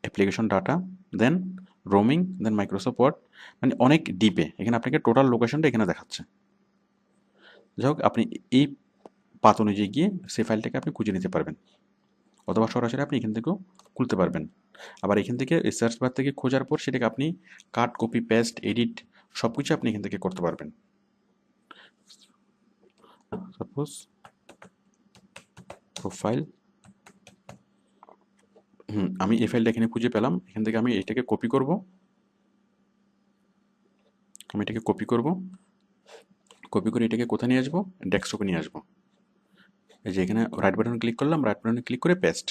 অ্যাপ্লিকেশন ডাটা, দেন রোমিং, দেন মাইক্রোসফট ওয়ার্ড, মানে অনেক ডিপে এখানে আপনাকে টোটাল লোকেশনটা এখানে দেখাচ্ছে। যাই হোক, আপনি এই পাথ অনুযায়ী গিয়ে সেই ফাইলটাকে আপনি খুঁজে নিতে পারবেন, অথবা সরাসরি আপনি এখান থেকেও খুলতে পারবেন। আবার এখান থেকে এই সার্চ বার থেকে খোঁজার পর সেটাকে আপনি কাট, কপি, পেস্ট, এডিট সব কিছু আপনি এখান থেকে করতে পারবেন। সাপোজ প্রোফাইল, আমি এই ফাইলটা এখানে খুঁজে পেলাম। এখান থেকে আমি এটাকে কপি করব, কপি করে এটাকে কোথায় নিয়ে আসবো, ডেস্কটপে নিয়ে আসবো। এই যে এখানে রাইট বাটনে ক্লিক করলাম, রাইট বাটনে ক্লিক করে পেস্ট,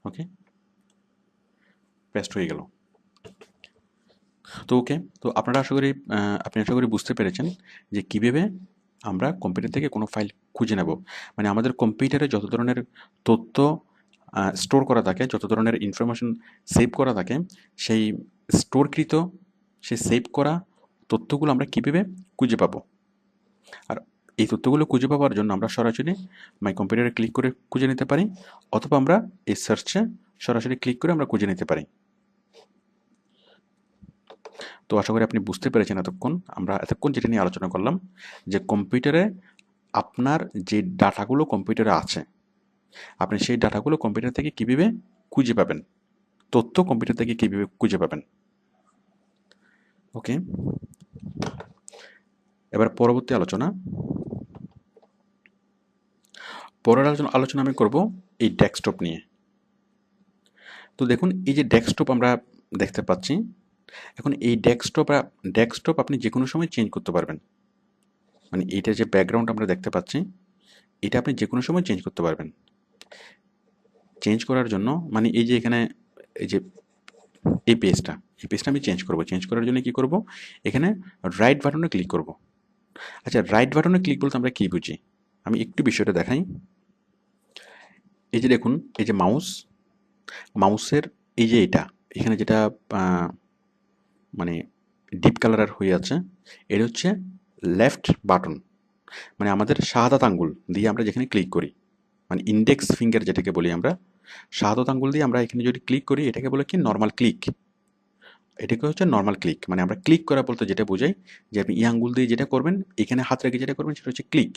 ওকে, পেস্ট হয়ে গেল। তো ওকে, তো আপনি আশা করি বুঝতে পেরেছেন যে কীভাবে আমরা কম্পিউটার থেকে কোনো ফাইল খুঁজে নেব। মানে আমাদের কম্পিউটারে যত ধরনের তথ্য স্টোর করা থাকে, যত ধরনের ইনফরমেশন সেভ করা থাকে, সেই স্টোরকৃত, সেই সেভ করা তথ্যগুলো আমরা কীভাবে খুঁজে পাবো। আর এই তথ্যগুলো খুঁজে পাওয়ার জন্য আমরা সরাসরি মাই কম্পিউটারে ক্লিক করে খুঁজে নিতে পারি, অথবা আমরা এই সার্চে সরাসরি ক্লিক করে আমরা খুঁজে নিতে পারি। তো আশা করি আপনি বুঝতে পেরেছেন আমরা এতক্ষণ যেটা নিয়ে আলোচনা করলাম, যে কম্পিউটারে আপনার যে ডাটাগুলো কম্পিউটারে আছে, আপনি সেই ডাটাগুলো কম্পিউটার থেকে কীভাবে খুঁজে পাবেন, তথ্য কম্পিউটার থেকে কীভাবে খুঁজে পাবেন। ওকে, এবার পরবর্তী আলোচনা আমি করব এই ডেস্কটপ নিয়ে। তো দেখুন, এই যে ডেস্কটপ আমরা দেখতে পাচ্ছি, এখন এই ডেস্কটপ আপনি যে কোনো সময় চেঞ্জ করতে পারবেন। মানে এইটা যে ব্যাকগ্রাউন্ড আমরা দেখতে পাচ্ছি, এটা আপনি যে কোনো সময় চেঞ্জ করতে পারবেন। চেঞ্জ করার জন্য মানে এই যে এখানে এই যে এই পেজটা আমি চেঞ্জ করার জন্য কি করব, এখানে রাইট বাটনে ক্লিক করব। আচ্ছা, রাইট বাটনে ক্লিক বলতে আমরা কি বুঝি, আমি একটু বিষয়টা দেখাই। এই যে দেখুন, এই যে মাউসের এই যে এখানে যেটা মানে ডিপ কালার হয়ে আছে, এটা হচ্ছে লেফট বাটন। মানে আমাদের শাহাদাত আঙ্গুল দিয়ে আমরা যেখানে ক্লিক করি, মানে ইন্ডেক্স ফিঙ্গার যেটাকে বলি আমরা, শাহাদাত আঙ্গুল দিয়ে আমরা এখানে যদি ক্লিক করি, এটাকে বলে কি নর্মাল ক্লিক। এটাকে হচ্ছে নর্মাল ক্লিক, মানে আমরা ক্লিক করা বলতে যেটা বোঝাই, যে আপনি ই আঙ্গুল দিয়ে যেটা করবেন, এখানে হাত রেখে যেটা করবেন, সেটা হচ্ছে ক্লিক।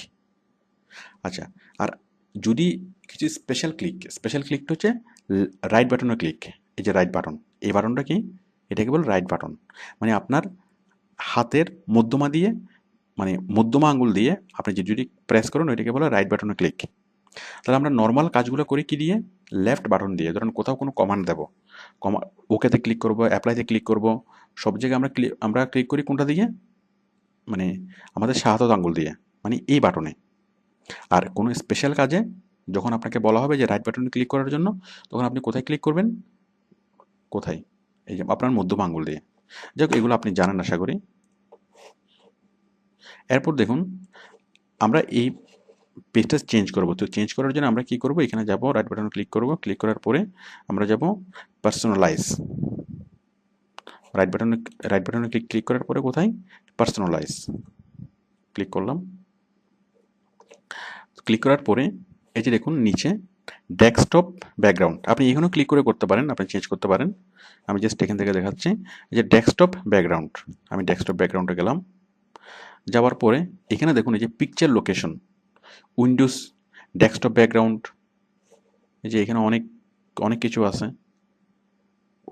আচ্ছা, আর যদি কিছু স্পেশাল ক্লিকটা হচ্ছে রাইট বাটনে ক্লিক। এই যে রাইট বাটন, এই বাটনটা কি, এটাকে বলে রাইট বাটন। মানে আপনার হাতের মধ্যমা দিয়ে, মানে মধ্যমা আঙ্গুল দিয়ে আপনি যদি প্রেস করুন, ওইটাকে বলে রাইট বাটনে ক্লিক। তাহলে আমরা নর্মাল কাজগুলো করি কি দিয়ে, লেফট বাটন দিয়ে। ধরুন কোথাও কোনো কমান্ড দেবো, ওকেতে ক্লিক করব, অ্যাপ্লাইতে ক্লিক করব, সব জায়গায় আমরা ক্লিক করি কোনটা দিয়ে, মানে আমাদের শাহাদাত আঙ্গুল দিয়ে, মানে এই বাটনে। আর কোনো স্পেশাল কাজে যখন আপনাকে বলা হবে যে রাইট বাটনে ক্লিক করার জন্য, তখন আপনি কোথায় ক্লিক করবেন, কোথায়, এই যে আপনার মধ্যমা আঙ্গুল দিয়ে। যাক, এগুলো আপনি জানেন আশা করি। এরপর দেখুন, আমরা এই পেজটা চেঞ্জ করব। তো চেঞ্জ করার জন্য আমরা কি করব, এখানে যাব, রাইট বাটনে ক্লিক করব, ক্লিক করার পরে আমরা যাব পার্সোনালাইজ। রাইট বাটনে ক্লিক করার পরে কোথায়, পার্সোনালাইজ ক্লিক করলাম। ক্লিক করার পরে এই যে দেখুন নিচে ডেস্কটপ ব্যাকগ্রাউন্ড, আপনি এখানেও ক্লিক করে করতে পারেন, আপনি চেঞ্জ করতে পারেন। আমি জাস্ট এখান থেকে দেখাচ্ছি, এই যে ডেস্কটপ ব্যাকগ্রাউন্ড, আমি ডেস্কটপ ব্যাকগ্রাউন্ডে গেলাম। যাওয়ার পরে এখানে দেখুন এই যে picture location, Windows desktop background, এই যে এখানে অনেক কিছু আছে।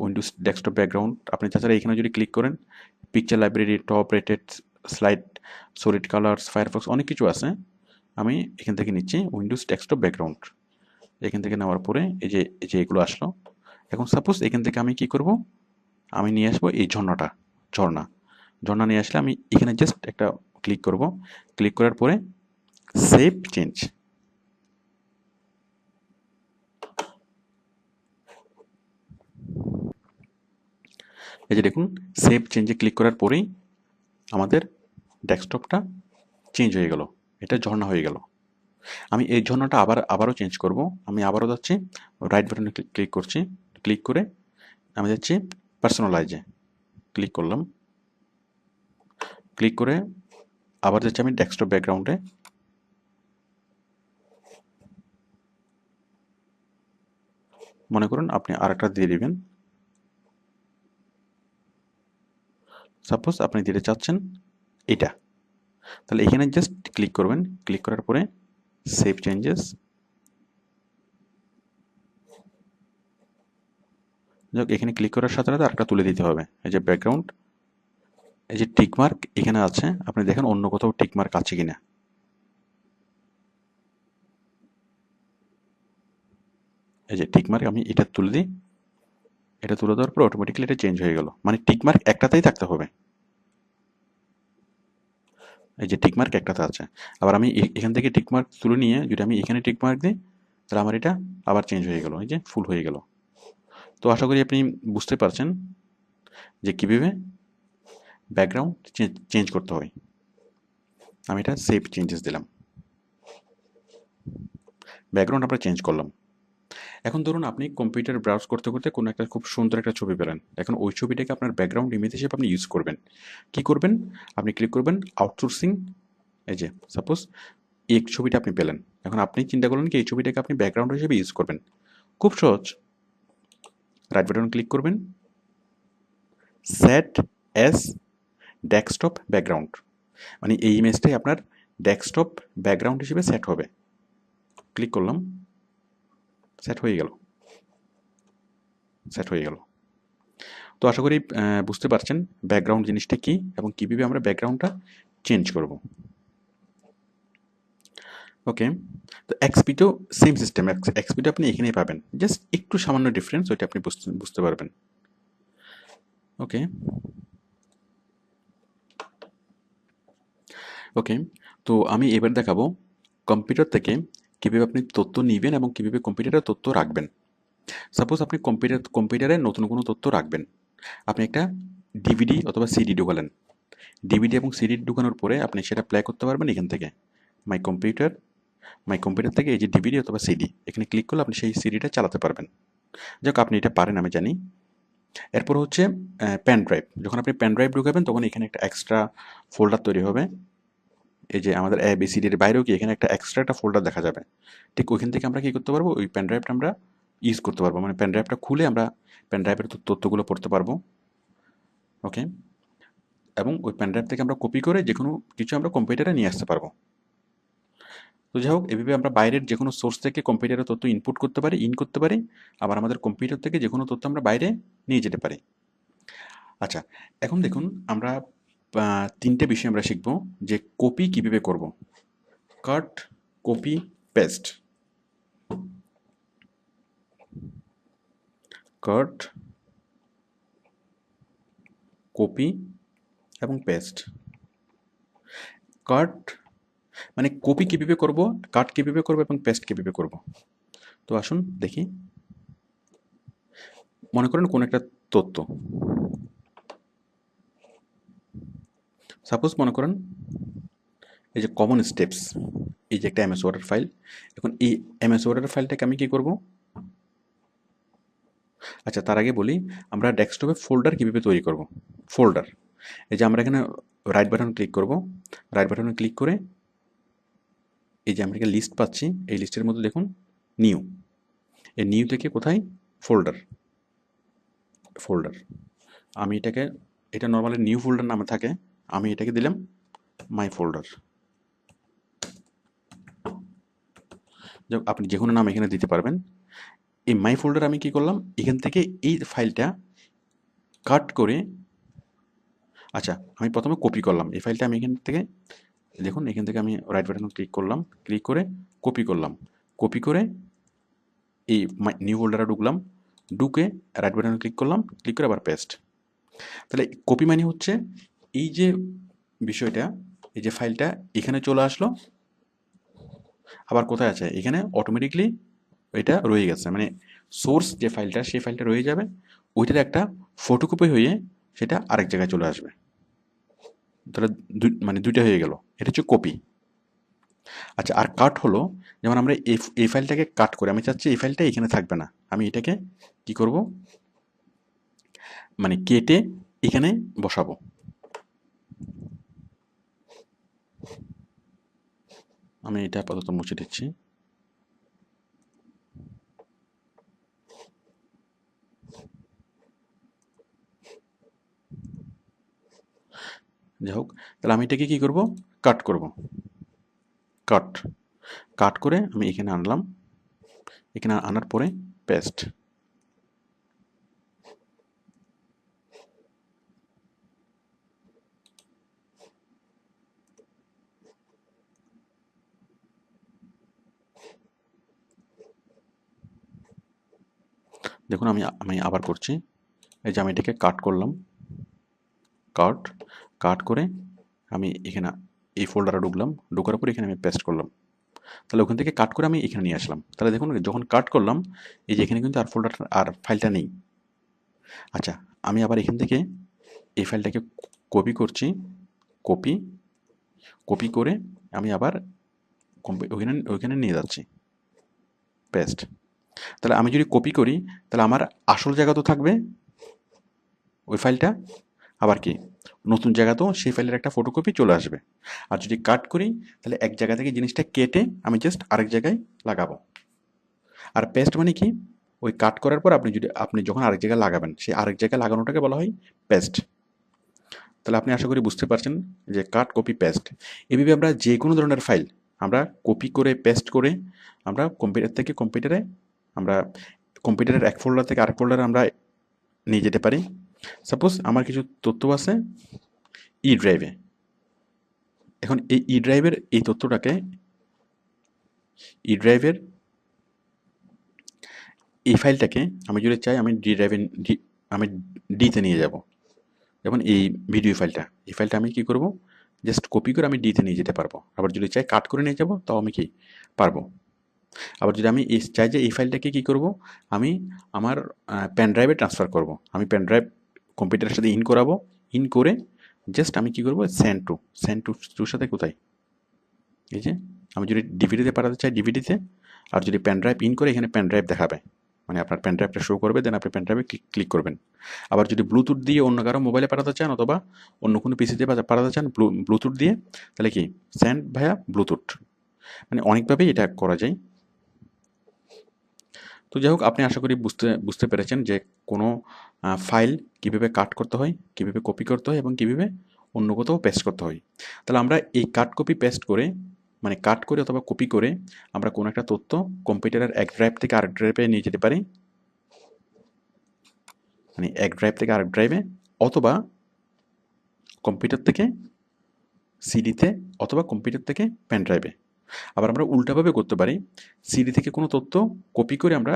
উইন্ডোজ ডেস্কটপ ব্যাকগ্রাউন্ড, আপনি তাছাড়া এখানে যদি ক্লিক করেন, picture library, top rated, slide, solid colours, Firefox, অনেক কিছু আছে। আমি এখান থেকে নিচ্ছি উইন্ডোজ ডেস্কটপ ব্যাকগ্রাউন্ড। এখান থেকে নেওয়ার পরে এই যে এগুলো আসলো। এখন সাপোজ এখান থেকে আমি কি করব, আমি নিয়ে আসবো এই ঝর্ণা নিয়ে আসলে আমি এখানে জাস্ট একটা ক্লিক করব। ক্লিক করার পরে সেভ চেঞ্জ, এই যে দেখুন সেভ চেঞ্জে ক্লিক করার পরেই আমাদের ডেস্কটপটা চেঞ্জ হয়ে গেল, এটা ঝর্ণা হয়ে গেল। আমি এই ঝর্ণাটা আবারও চেঞ্জ করব। আমি আবারও যাচ্ছি, রাইট বাটনে ক্লিক করছি, ক্লিক করে আমি যাচ্ছি পার্সোনালাইজে, ক্লিক করলাম। ক্লিক করে আবার যাচ্ছি আমি ডেস্কটপ ব্যাকগ্রাউন্ডে। মনে করুন আপনি আরেকটা দিয়ে দিবেন, সাপোজ আপনি দিতে চাচ্ছেন এটা, তাহলে এখানে জাস্ট ক্লিক করবেন। ক্লিক করার পরে সেভ চেঞ্জেস, যাক এখানে ক্লিক করার সাথে সাথে আরেকটা তুলে দিতে হবে। এই যে ব্যাকগ্রাউন্ড, এই যে টিকমার্ক এখানে আছে, আপনি দেখেন অন্য কোথাও টিকমার্ক আছে কিনা। এই যে টিকমার্ক, আমি এটা তুলে দিই, এটা তুলে দেওয়ার পর অটোমেটিক্যালি এটা চেঞ্জ হয়ে গেল। মানে টিকমার্ক একটাতেই থাকতে হবে, এই যে টিকমার্ক একটাতে আছে। আবার আমি এখান থেকে টিকমার্ক তুলে নিয়ে যদি আমি এখানে টিকমার্ক দিই, তাহলে আমার এটা আবার চেঞ্জ হয়ে গেল, এই যে ফুল হয়ে গেল। তো আশা করি আপনি বুঝতে পারছেন যে কীভাবে ব্যাকগ্রাউন্ড চেঞ্জ করতে হয়। আমি এটা সেভ চেঞ্জেস দিলাম, ব্যাকগ্রাউন্ড আমরা চেঞ্জ করলাম। এখন ধরুন আপনি কম্পিউটার ব্রাউজ করতে করতে কোনো একটা খুব সুন্দর একটা ছবি পেলেন, এখন ওই ছবিটাকে আপনার ব্যাকগ্রাউন্ড ইমেজ হিসেবে আপনি ইউজ করবেন। কি করবেন, আপনি ক্লিক করবেন আউটসোর্সিং। এই যে সাপোজ এই ছবিটা আপনি পেলেন, এখন আপনি চিন্তা করলেন কি এই ছবিটাকে আপনি ব্যাকগ্রাউন্ড হিসেবে ইউজ করবেন। খুব সহজ, রাইট বাটন ক্লিক করবেন, সেট অ্যাজ ডেস্কটপ ব্যাকগ্রাউন্ড, মানে এই ইমেজটাই আপনার ডেস্কটপ ব্যাকগ্রাউন্ড হিসেবে সেট হবে। ক্লিক করলাম, সেট হয়ে গেল, সেট হয়ে গেল। তো আশা করি বুঝতে পারছেন ব্যাকগ্রাউন্ড জিনিসটা কি এবং কীভাবে আমরা ব্যাকগ্রাউন্ডটা চেঞ্জ করব। ওকে, তো এক্সপিতেও সেম সিস্টেম, এক্সপিতে আপনি এখানেই পাবেন, জাস্ট একটু সামান্য ডিফারেন্স, ওইটা আপনি বুঝতে পারবেন। ওকে ওকে, তো আমি এবার দেখাবো কম্পিউটার থেকে কীভাবে আপনি তথ্য নেবেন এবং কীভাবে কম্পিউটারে তথ্য রাখবেন। সাপোজ আপনি কম্পিউটারে নতুন কোনো তথ্য রাখবেন, আপনি একটা ডিভিডি অথবা সিডি ঢোকালেন, ডিভিডি এবং সিডি ঢোকানোর পরে আপনি সেটা প্লে করতে পারবেন এখান থেকে মাই কম্পিউটার, মাই কম্পিউটার থেকে এই যে ডিভিডি অথবা সিডি, এখানে ক্লিক করলে আপনি সেই সিডিটা চালাতে পারবেন। যাক, আপনি এটা পারেন আমি জানি। এরপর হচ্ছে প্যান ড্রাইভ, যখন আপনি প্যান ড্রাইভ ঢুকাবেন তখন এখানে একটা এক্সট্রা ফোল্ডার তৈরি হবে, এই যে আমাদের ABCDর বাইরেও কি এখানে একটা এক্সট্রা একটা ফোল্ডার দেখা যাবে, ঠিক ওইখান থেকে আমরা কী করতে পারবো, ওই প্যান ড্রাইভটা আমরা ইউজ করতে পারবো, মানে প্যান ড্রাইভটা খুলে আমরা প্যান ড্রাইভের তথ্যগুলো পড়তে পারবো। ওকে, এবং ওই প্যান ড্রাইভ থেকে আমরা কপি করে যে কোনো কিছু আমরা কম্পিউটারে নিয়ে আসতে পারবো। তো যাই হোক, এভাবে আমরা বাইরের যে কোনো সোর্স থেকে কম্পিউটারের তথ্য ইনপুট করতে পারি, ইন করতে পারি, আবার আমাদের কম্পিউটার থেকে যে কোনো তথ্য আমরা বাইরে নিয়ে যেতে পারি। আচ্ছা, এখন দেখুন আমরা তিনটে বিষয় আমরা শিখব যে কপি কীভাবে করব, কাট, কপি, পেস্ট। কাট, কপি এবং পেস্ট। কাট মানে কপি কীভাবে করব, কাট কীভাবে করব এবং পেস্ট কীভাবে করব। তো আসুন দেখি। মনে করেন কোন একটা তথ্য, সাপোজ মনে করেন এই যে কমন স্টেপস, এই যে একটা MS ওয়ার্ডের ফাইল, এখন এই MS ওয়ার্ডের ফাইলটাকে আমি কী করব, আচ্ছা তার আগে বলি আমরা ডেস্কটপে ফোল্ডার কীভাবে তৈরি করব। ফোল্ডার, এই যে আমরা এখানে রাইট বাটন ক্লিক করব, রাইট বাটনে ক্লিক করে এই যে আমরা একটা লিস্ট পাচ্ছি, এই লিস্টের মধ্যে দেখুন নিউ, এই নিউ থেকে কোথায় ফোল্ডার, ফোল্ডার আমি এটাকে, এটা নর্মালি নিউ ফোল্ডার নামে থাকে, আমি এটাকে দিলাম মাই ফোল্ডার। আপনি যে কোনো নাম এখানে দিতে পারবেন। এই মাই ফোল্ডার আমি কি করলাম, এখান থেকে এই ফাইলটা কাট করে, আচ্ছা আমি প্রথমে কপি করলাম এই ফাইলটা, আমি এখান থেকে দেখুন এখান থেকে আমি রাইট বাটন ক্লিক করলাম, ক্লিক করে কপি করলাম, কপি করে এই নিউ ফোল্ডারে ঢুকলাম, ঢুকে রাইট বাটনে ক্লিক করলাম, ক্লিক করে আবার পেস্ট। তাহলে কপি মানে হচ্ছে এই যে বিষয়টা, এই যে ফাইলটা এখানে চলে আসলো, আবার কোথায় আছে এখানে অটোমেটিকলি এটা রয়ে গেছে, মানে সোর্স যে ফাইলটা সেই ফাইলটা রয়ে যাবে, ওইটার একটা ফটোকপি হয়ে সেটা আরেক জায়গায় চলে আসবে। তাহলে মানে দুইটা হয়ে গেল, এটা হচ্ছে কপি। আচ্ছা, আর কাট হলো যেমন আমরা এই ফাইলটাকে কাট করে, আমি চাচ্ছি এই ফাইলটা এখানে থাকবে না, আমি এটাকে কি করব, মানে কেটে এখানে বসাবো। আমি এটা আপাতত মুছে দিচ্ছি। যাই হোক, তাহলে আমি এটাকে কী করব, কাট করব, কাট, কাট করে আমি এখানে আনলাম, এখানে আনার পরে পেস্ট। দেখুন আমি আমি আবার করছি, এই যে আমি এটাকে কাট করলাম, কাট, কাট করে আমি এখানে এই ফোল্ডারে ঢুকলাম, ঢোকার পর এখানে আমি পেস্ট করলাম, তাহলে ওখান থেকে কাট করে আমি এখানে নিয়ে আসলাম। তাহলে দেখুন যখন কাট করলাম এই যে এখানে কিন্তু আর ফোল্ডার আর ফাইলটা নেই। আচ্ছা, আমি আবার এখান থেকে এই ফাইলটাকে কপি করছি, কপি, কপি করে আমি আবার ওইখানে ওইখানে নিয়ে যাচ্ছি, পেস্ট। তাহলে আমি যদি কপি করি তাহলে আমার আসল জায়গা তো থাকবে ওই ফাইলটা, আবার কি নতুন জায়গাতেও সেই ফাইলের একটা ফটোকপি চলে আসবে। আর যদি কাট করি তাহলে এক জায়গা থেকে জিনিসটা কেটে আমি জাস্ট আরেক জায়গায় লাগাবো। আর পেস্ট মানে কি, ওই কাট করার পর আপনি যখন আরেক জায়গায় লাগাবেন সেই আরেক জায়গায় লাগানোটাকে বলা হয় পেস্ট। তাহলে আপনি আশা করি বুঝতে পারছেন যে কাট কপি পেস্ট এভাবে আমরা যে কোনো ধরনের ফাইল আমরা কপি করে পেস্ট করে আমরা কম্পিউটার থেকে কম্পিউটারে আমরা কম্পিউটারের এক ফোল্ডার থেকে আরেক ফোল্ডারে আমরা নিয়ে যেতে পারি। সাপোজ আমার কিছু তথ্য আছে ই ড্রাইভে, এখন এই ই ড্রাইভের এই তথ্যটাকে ই ড্রাইভের এই ফাইলটাকে আমি যদি চাই আমি ডি ড্রাইভে আমি ডিতে নিয়ে যাব। যেমন এই ভিডিও ফাইলটা, এই ফাইলটা আমি কি করব, জাস্ট কপি করে আমি ডিতে নিয়ে যেতে পারবো। আবার যদি চাই কাট করে নিয়ে যাব তাও আমি কি পারবো। আবার যদি আমি চাই যে এই ফাইলটাকে কি করব, আমি আমার পেন ড্রাইভে ট্রান্সফার করব। আমি পেন ড্রাইভ কম্পিউটারের সাথে ইন করাবো, ইন করে জাস্ট আমি কি করব, সেন্ড টুর সাথে কোথায়, এই যে আমি যদি ডিভিডিতে পাঠাতে চাই ডিভিডিতে, আর যদি পেন ড্রাইভ ইন করে এখানে পেন ড্রাইভ দেখাবে, মানে আপনার পেন ড্রাইভটা শো করবে, দেন আপনি পেন ড্রাইভে ক্লিক করবেন। আবার যদি ব্লুটুথ দিয়ে অন্য কারো মোবাইলে পাঠাতে চান অথবা অন্য কোনো পিসিতে পাঠাতে চান ব্লুটুথ দিয়ে, তাহলে কি সেন্ড ভায়া ব্লুটুথ, মানে অনেকভাবেই এটা করা যায়। তো যাই হোক, আপনি আশা করি বুঝতে পেরেছেন যে কোনো ফাইল কীভাবে কাট করতে হয়, কীভাবে কপি করতে হয় এবং কীভাবে অন্য কোথাও পেস্ট করতে হয়। তাহলে আমরা এই কাট কপি পেস্ট করে, মানে কাট করে অথবা কপি করে আমরা কোনো একটা তথ্য কম্পিউটারের এক ড্রাইভ থেকে আরেক ড্রাইভে নিয়ে যেতে পারি, মানে এক ড্রাইভ থেকে আরেক ড্রাইভে, অথবা কম্পিউটার থেকে সিডিতে, অথবা কম্পিউটার থেকে পেন ড্রাইভে। আবার আমরা উল্টাভাবে করতে পারি, সিডি থেকে কোনো তথ্য কপি করে আমরা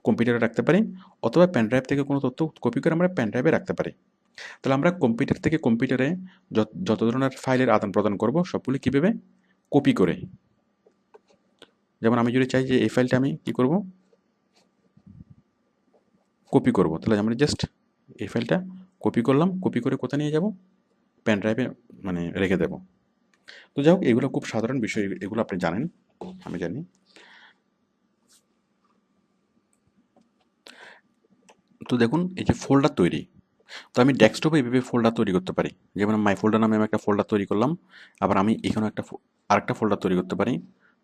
কম্পিউটারে রাখতে পারি, অথবা পেন ড্রাইভ থেকে কোনো তথ্য কপি করে আমরা পেন ড্রাইভে রাখতে পারি। তাহলে আমরা কম্পিউটার থেকে কম্পিউটারে যত ধরনের ফাইলের আদান প্রদান করব সবগুলি কীভাবে কপি করে। যেমন আমি যদি চাই যে এই ফাইলটা আমি কি করব, কপি করব, তাহলে আমরা জাস্ট এই ফাইলটা কপি করলাম, কপি করে কোথায় নিয়ে যাব, পেন ড্রাইভে মানে রেখে দেব। তো যাই হোক, এগুলো খুব সাধারণ বিষয়, এগুলো আপনি জানেন, আমি জানি। তো দেখুন, এই যে ফোল্ডার তৈরি, তো আমি ডেস্কটপে এইভাবে ফোল্ডার তৈরি করতে পারি। যেমন মাই ফোল্ডার নামে আমি একটা ফোল্ডার তৈরি করলাম। আবার আমি এখানেও আরেকটা ফোল্ডার তৈরি করতে পারি।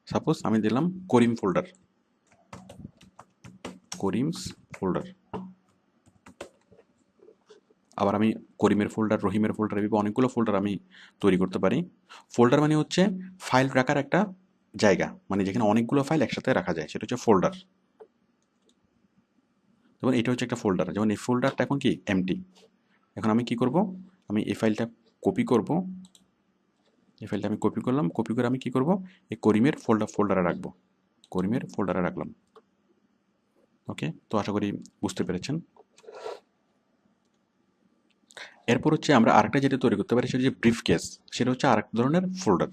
সাপোজ আমি দিলাম করিম ফোল্ডার, করিমস ফোল্ডার। আবার আমি করিমের ফোল্ডার, রহিমের ফোল্ডার, এভাবে অনেকগুলো ফোল্ডার আমি তৈরি করতে পারি। ফোল্ডার মানে হচ্ছে ফাইল রাখার একটা জায়গা, মানে যেখানে অনেকগুলো ফাইল একসাথে রাখা যায়, সেটা হচ্ছে ফোল্ডার। যেমন এটা হচ্ছে একটা ফোল্ডার, যেমন এই ফোল্ডারটা এখন কি এমটি। এখন আমি কি করব, আমি এই ফাইলটা কপি করব, এই ফাইলটা আমি কপি করলাম, কপি করে আমি কি করব, এই করিমের ফোল্ডারে রাখবো, করিমের ফোল্ডারে রাখলাম। ওকে, তো আশা করি বুঝতে পেরেছেন। এরপর হচ্ছে আমরা আরেকটা যেটা তৈরি করতে পারি, সেটা হচ্ছে ব্রিফ কেস। সেটা হচ্ছে আরেক ধরনের ফোল্ডার,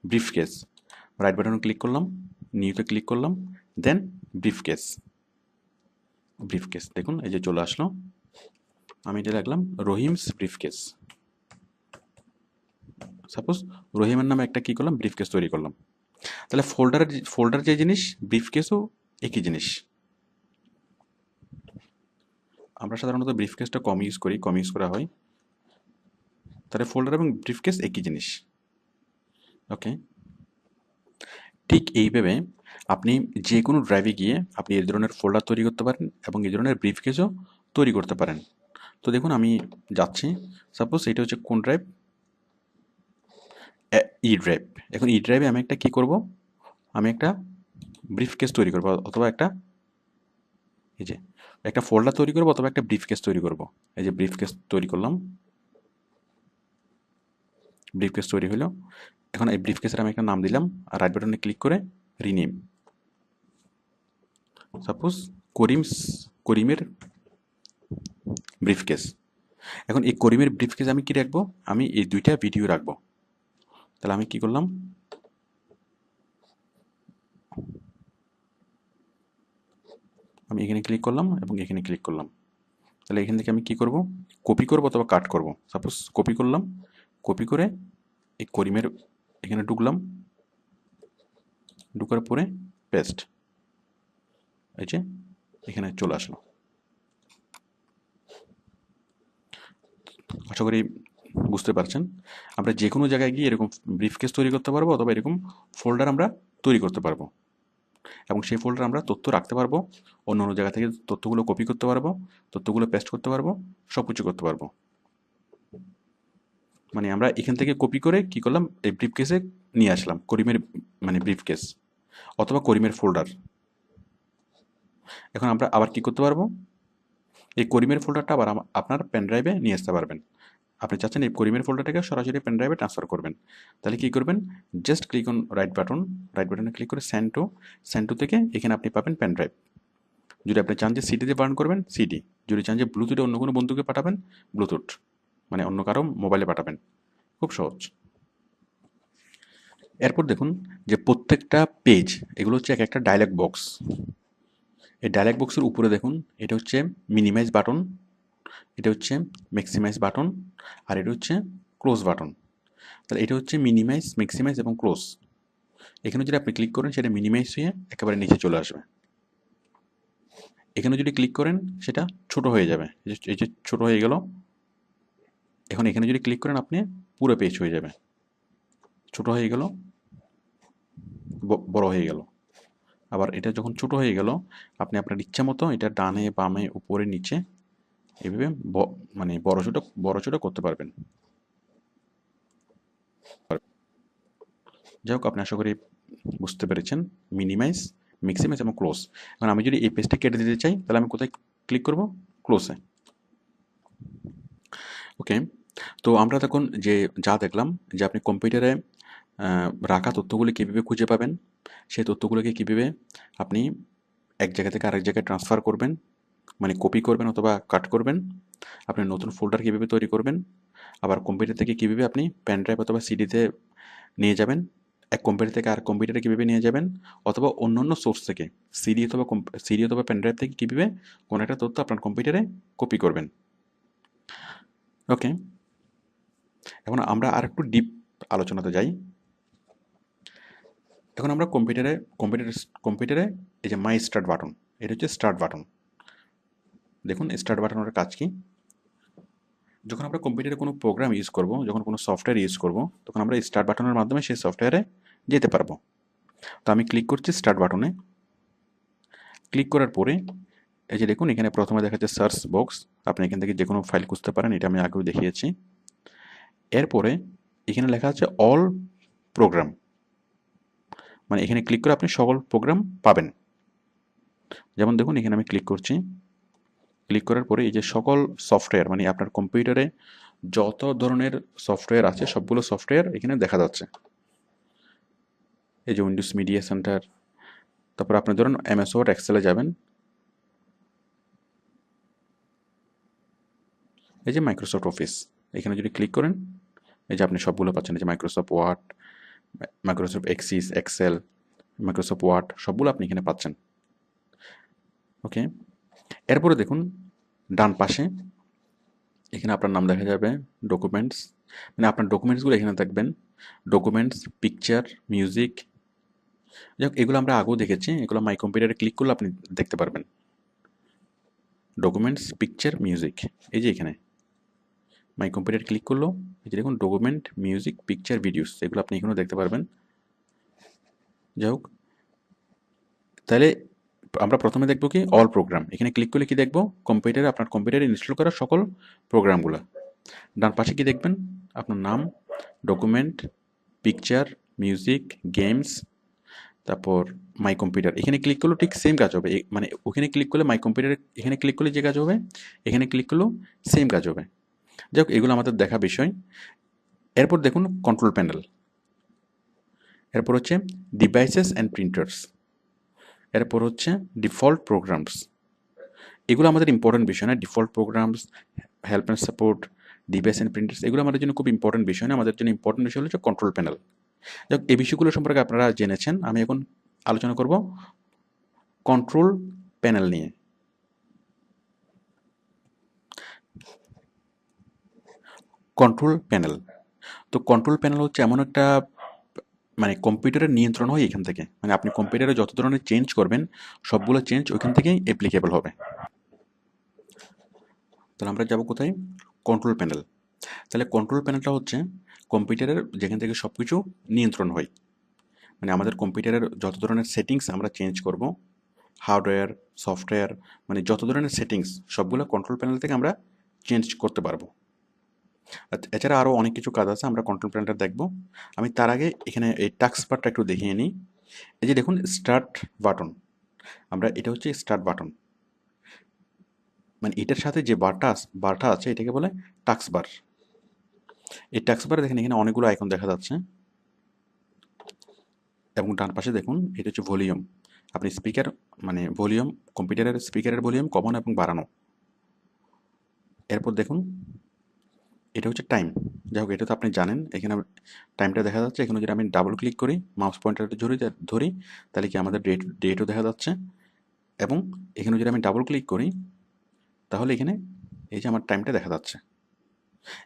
ব্রিফ কেস। রাইট বাটনে ক্লিক করলাম, নিউতে ক্লিক করলাম, দেন ব্রিফ কেস। ব্রিফ কেস দেখুন এই যে চলে আসলো। আমি এটা রাখলাম রহিমস ব্রিফ কেস। সাপোজ রহিমের নামে একটা কি করলাম, ব্রিফ কেস তৈরি করলাম। তাহলে ফোল্ডার যে জিনিস, ব্রিফ কেসও একই জিনিস। আমরা সাধারণত ব্রিফ কেসটা কম ইউজ করা হয়। তাহলে ফোল্ডার এবং ব্রিফ কেস একই জিনিস। ওকে, ঠিক এইভাবে আপনি যে কোনো ড্রাইভে গিয়ে আপনি এই ধরনের ফোল্ডার তৈরি করতে পারেন এবং এই ধরনের ব্রিফ কেসও তৈরি করতে পারেন। তো দেখুন আমি যাচ্ছি, সাপোজ এটা হচ্ছে কোন ড্রাইভ, ই ড্রাইভ। এখন ই ড্রাইভে আমি একটা কি করব, আমি একটা ব্রিফ কেস তৈরি করব, অথবা একটা এই যে একটা ফোল্ডার তৈরি করব, অথবা একটা ব্রিফ কেস তৈরি করব। এই যে ব্রিফ কেস তৈরি করলাম, ব্রিফ কেস তৈরি হলো। এখন এই ব্রিফ কেসের আমি একটা নাম দিলাম, আর রাইট বাটনে ক্লিক করে রিনেম, সাপোজ করিমের ব্রিফ কেস। এখন এই করিমের ব্রিফ কেস আমি কি রাখবো, আমি এই দুইটা ভিডিও রাখবো। তাহলে আমি কি করলাম, আমি এখানে ক্লিক করলাম এবং এখানে ক্লিক করলাম। তাহলে এখান থেকে আমি কি করব, কপি করব অথবা কাট করব। সাপোজ কপি করলাম, কপি করে এই করিমের এখানে ঢুকলাম, ঢুকার পরে পেস্ট, এই যে এখানে চলে আসলো। আশা করি বুঝতে পারছেন। আমরা যে কোনো জায়গায় গিয়ে এরকম ব্রিফকেস তৈরি করতে পারবো, অথবা এরকম ফোল্ডার আমরা তৈরি করতে পারবো, এবং সেই ফোল্ডার আমরা তথ্য রাখতে পারবো, অন্য অন্য জায়গা থেকে তথ্যগুলো কপি করতে পারবো, তথ্যগুলো পেস্ট করতে পারবো, সব কিছু করতে পারবো। মানে আমরা এখান থেকে কপি করে কি করলাম, এই ব্রিফ কেসে নিয়ে আসলাম, করিমের মানে ব্রিফ কেস অথবা করিমের ফোল্ডার। এখন আমরা আবার কি করতে পারবো, এই করিমের ফোল্ডারটা আবার আপনার পেন ড্রাইভে নিয়ে আসতে পারবেন। আপনি চাচ্ছেন এই করিমের ফোল্ডারটাকে সরাসরি পেন ড্রাইভে ট্রান্সফার করবেন, তাহলে কি করবেন, জাস্ট ক্লিক অন রাইট বাটনে ক্লিক করে সেন্ড টু থেকে এখানে আপনি পাবেন পেন ড্রাইভ। যদি আপনি চান যে সিডিতে বার্ন করবেন সিডি, যদি চান যে ব্লুটুথে অন্য কোনো বন্ধুকে পাঠাবেন ব্লুটুথ, মানে অন্য কারো মোবাইলে পাঠাবেন। খুব সহজ। এরপর দেখুন যে প্রত্যেকটা পেজ এগুলো হচ্ছে এক একটা ডায়লগ বক্স। এই ডায়লগ বক্সের উপরে দেখুন এটা হচ্ছে মিনিমাইজ বাটন, এটা হচ্ছে ম্যাক্সিমাইজ বাটন, আর এটা হচ্ছে ক্লোজ বাটন। তাহলে এটা হচ্ছে মিনিমাইজ, ম্যাক্সিমাইজ এবং ক্লোজ। এখানে যদি আপনি ক্লিক করেন সেটা মিনিমাইজ হয়ে একেবারে নিচে চলে আসবে। এখানে যদি ক্লিক করেন সেটা ছোট হয়ে যাবে, এই যে ছোট হয়ে গেল। এখন এখানে যদি ক্লিক করেন আপনি পুরো পেজ হয়ে যাবে, ছোট হয়ে গেল, বড় হয়ে গেল। আবার এটা যখন ছোট হয়ে গেল আপনি আপনার ইচ্ছা মতো এটা ডানে বামে উপরে নিচে এভাবে মানে বড় ছোট করতে পারবেন। যাই হোক, আপনি আশা করি বুঝতে পেরেছেন মিনিমাইজ, ম্যাক্সিমাইজ এবং ক্লোজ। এখন আমি যদি এই পেজটা কেটে দিতে চাই তাহলে আমি কোথায় ক্লিক করব, ক্লোজে। ওকে, তো আমরা তখন যে যা দেখলাম যে আপনি কম্পিউটারে রাখা তথ্যগুলি কীভাবে খুঁজে পাবেন, সেই তথ্যগুলোকে কীভাবে আপনি এক জায়গা থেকে আরেক জায়গায় ট্রান্সফার করবেন, মানে কপি করবেন অথবা কাট করবেন, আপনি নতুন ফোল্ডার কীভাবে তৈরি করবেন, আবার কম্পিউটার থেকে কীভাবে আপনি পেন ড্রাইভ অথবা সিডিতে নিয়ে যাবেন, এক কম্পিউটার থেকে আর কম্পিউটারে কীভাবে নিয়ে যাবেন, অথবা অন্য অন্য সোর্স থেকে সিডি অথবা পেন ড্রাইভ থেকে কীভাবে কোনো একটা তথ্য আপনার কম্পিউটারে কপি করবেন। ওকে, এখন আমরা আর একটু ডিপ আলোচনাতে যাই। এখন আমরা কম্পিউটারে এই যে মাই স্টার্ট বাটন, এটা হচ্ছে স্টার্ট বাটন। দেখুন স্টার্ট বাটনের কাজ কি, যখন আমরা কম্পিউটারে কোনো প্রোগ্রাম ইউজ করব, যখন কোনো সফটওয়্যার ইউজ করব, তখন আমরা স্টার্ট বাটনের মাধ্যমে সেই সফটওয়্যারে যেতে পারবো। তো আমি ক্লিক করছি স্টার্ট বাটনে। ক্লিক করার পরে এই যে দেখুন এখানে প্রথমে দেখা যাচ্ছে সার্চ বক্স, আপনি এখান থেকে যে কোনো ফাইল খুঁজতে পারেন, এটা আমি আগেও দেখিয়েছি। এরপরে এখানে লেখা আছে অল প্রোগ্রাম, মানে এখানে ক্লিক করে আপনি সকল প্রোগ্রাম পাবেন। যেমন দেখুন এখানে আমি ক্লিক করছি, ক্লিক করার পরে এই যে সকল সফটওয়্যার, মানে আপনার কম্পিউটারে যত ধরনের সফটওয়্যার আছে সবগুলো সফটওয়্যার এখানে দেখা যাচ্ছে। এই যে উইন্ডোজ মিডিয়া সেন্টার, তারপর আপনি ধরুন এমএস ওয়ার্ড এক্সেলে যাবেন, এই যে মাইক্রোসফট অফিস, এখানে যদি ক্লিক করেন এই যে আপনি সবগুলো পাচ্ছেন, এই যে Microsoft Word, Microsoft Access, Excel, Microsoft Word সবগুলো আপনি এখানে পাচ্ছেন। ওকে, এরপরে দেখুন ডান পাশে এখানে আপনার নাম দেখা যাবে, ডকুমেন্টস, মানে আপনার ডকুমেন্টসগুলো এখানে দেখবেন, ডকুমেন্টস, পিকচার, মিউজিক। যাই হোক এগুলো আমরা আগেও দেখেছি, এগুলো মাই কম্পিউটারে ক্লিক করলে আপনি দেখতে পারবেন। ডকুমেন্টস, পিকচার, মিউজিক, এই যে এখানে মাই কম্পিউটার ক্লিক করলো, এই যে দেখুন ডকুমেন্ট, মিউজিক, পিকচার, ভিডিওস, এগুলো আপনি এখানেও দেখতে পারবেন। যাই হোক, তাহলে আমরা প্রথমে দেখবো কি অল প্রোগ্রাম, এখানে ক্লিক করলে কি দেখবো, আপনার কম্পিউটারে ইনস্টল করা সকল প্রোগ্রামগুলো। ডান পাশে কি দেখবেন, আপনার নাম, ডকুমেন্ট, পিকচার, মিউজিক, গেমস, তারপর মাই কম্পিউটার। এখানে ক্লিক করলেও ঠিক সেম কাজ হবে, মানে ওখানে ক্লিক করলে মাই কম্পিউটারে এখানে ক্লিক করলে যে কাজ হবে এখানে ক্লিক করলেও সেম কাজ হবে। যাই হোক এগুলো আমাদের দেখা বিষয়। এরপর দেখুন কন্ট্রোল প্যানেল, এরপর হচ্ছে ডিভাইসেস অ্যান্ড প্রিন্টার্স, এরপর হচ্ছে ডিফল্ট প্রোগ্রামস। এগুলো আমাদের ইম্পর্টেন্ট বিষয় না, default programs, help and support, device and printers, এগুলো আমাদের জন্য খুব ইম্পর্টেন্ট বিষয় না, আমাদের জন্য ইম্পর্টেন্ট বিষয় হচ্ছে কন্ট্রোল প্যানেল। যাক এই বিষয়গুলো সম্পর্কে আপনারা জেনেছেন, আমি এখন আলোচনা করব কন্ট্রোল প্যানেল নিয়ে। কন্ট্রোল প্যানেল, তো কন্ট্রোল প্যানেল হচ্ছে এমন একটা মানে কম্পিউটারের নিয়ন্ত্রণ হয় এখান থেকে, মানে আপনি কম্পিউটারে যত ধরনের চেঞ্জ করবেন সবগুলো চেঞ্জ ওইখান থেকেই অ্যাপ্লিকেবল হবে। তাহলে আমরা যাব কোথায়, কন্ট্রোল প্যানেল। তাহলে কন্ট্রোল প্যানেলটা হচ্ছে কম্পিউটারের যেখান থেকে সব কিছু নিয়ন্ত্রণ হয়, মানে আমাদের কম্পিউটারের যত ধরনের সেটিংস আমরা চেঞ্জ করব, হার্ডওয়্যার, সফটওয়্যার, মানে যত ধরনের সেটিংস সবগুলো কন্ট্রোল প্যানেল থেকে আমরা চেঞ্জ করতে পারবো। এছাড়া আরও অনেক কিছু কাজ আছে, আমরা কন্ট্রোল প্যানেলটা দেখব। আমি তার আগে এখানে এই টাস্ক বারটা একটু দেখিয়ে নিই। এই যে দেখুন স্টার্ট বাটন, আমরা এটা হচ্ছে স্টার্ট বাটন, মানে এটার সাথে যে বারটা আছে এটাকে বলে টাস্ক বার। এই টাস্ক বারে দেখেন এখানে অনেকগুলো আইকন দেখা যাচ্ছে, এবং ডান পাশে দেখুন এটা হচ্ছে ভলিউম। আপনি স্পিকার মানে ভলিউম, কম্পিউটারের স্পিকারের ভলিউম কমানো এবং বাড়ানো। এরপর দেখুন এটা হচ্ছে টাইম। যাই হোক, এটা তো আপনি জানেন। এখানে টাইমটা দেখা যাচ্ছে। এখানে যদি আমি ডাবল ক্লিক করি, মাউস পয়েন্টারটা ধরি, তাহলে কি আমাদের ডেটও দেখা যাচ্ছে। এবং এখানে যদি আমি ডাবল ক্লিক করি, তাহলে এখানে এই যে আমার টাইমটা দেখা যাচ্ছে।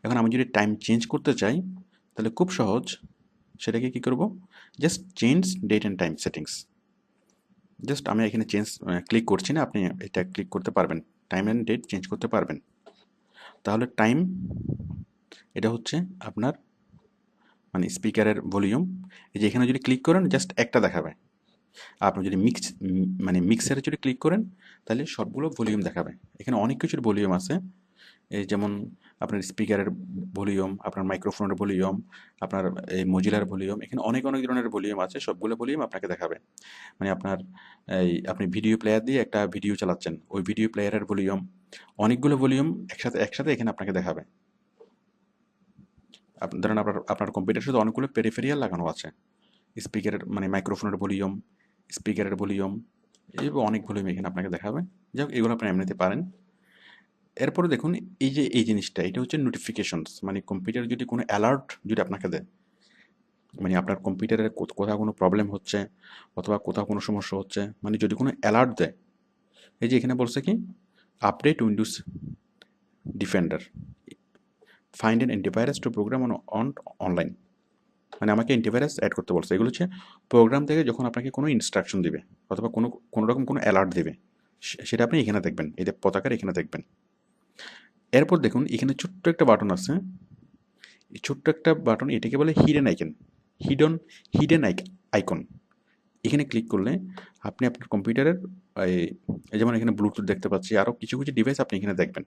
এখন আমি যদি টাইম চেঞ্জ করতে চাই, তাহলে খুব সহজ। সেটাকে কি করব? Just change date and time settings. Just আমি এখানে ক্লিক করছি না, আপনি এটা ক্লিক করতে পারবেন, টাইম অ্যান্ড ডেট চেঞ্জ করতে পারবেন। তাহলে টাইম এটা হচ্ছে আপনার মানে স্পিকারের ভলিউম। এই যে এখানে যদি ক্লিক করেন জাস্ট একটা দেখাবে। আপনি যদি মানে মিক্সারে যদি ক্লিক করেন, তাহলে সবগুলো ভলিউম দেখাবে। এখানে অনেক কিছুর ভলিউম আছে, এই যেমন আপনার স্পিকারের ভলিউম, আপনার মাইক্রোফোনের ভলিউম, আপনার এই মজিলার ভলিউম। এখানে অনেক অনেক ধরনের ভলিউম আছে, সবগুলো ভলিউম আপনাকে দেখাবে। মানে আপনার আপনি ভিডিও প্লেয়ার দিয়ে একটা ভিডিও চালাচ্ছেন, ওই ভিডিও প্লেয়ারের ভলিউম, অনেকগুলো ভলিউম একসাথে একসাথে এখানে আপনাকে দেখাবে। ধরেন আপনার কম্পিউটার শুধু অনেকগুলো পেরিফেরিয়াল লাগানো আছে, স্পিকারের মানে মাইক্রোফোনের ভলিউম, স্পিকারের ভলিউম, এই অনেক ভলিউম এখানে আপনাকে দেখাবে। যাই হোক, এগুলো আপনি এমনিতে পারেন। এরপরে দেখুন এই যে এই জিনিসটা, এটা হচ্ছে নোটিফিকেশনস। মানে কম্পিউটার যদি কোনো অ্যালার্ট যদি আপনাকে দেয়, মানে আপনার কম্পিউটারের কোথাও কোনো প্রবলেম হচ্ছে অথবা কোথাও কোনো সমস্যা হচ্ছে, মানে যদি কোনো অ্যালার্ট দেয়, এই যে এখানে বলছে কি update Windows Defender, find an antivirus to program on online, মানে আমাকে অ্যান্টিভাইরাস অ্যাড করতে বলছে। এগুলো হচ্ছে প্রোগ্রাম থেকে যখন আপনাকে কোনো ইনস্ট্রাকশন দিবে অথবা কোনো রকম কোনো অ্যালার্ট দেবে, সেটা আপনি এখানে দেখবেন, এই যে পতাকার এখানে দেখবেন। এরপর দেখুন এখানে ছোট্ট একটা বাটন আছে, এই ছোট্ট একটা বাটন, এটাকে বলে হিডেন আইকন, হিডেন আইকন। এখানে ক্লিক করলে আপনি আপনার কম্পিউটারের যেমন এখানে ব্লুটুথ দেখতে পাচ্ছি, আরও কিছু কিছু ডিভাইস আপনি এখানে দেখবেন।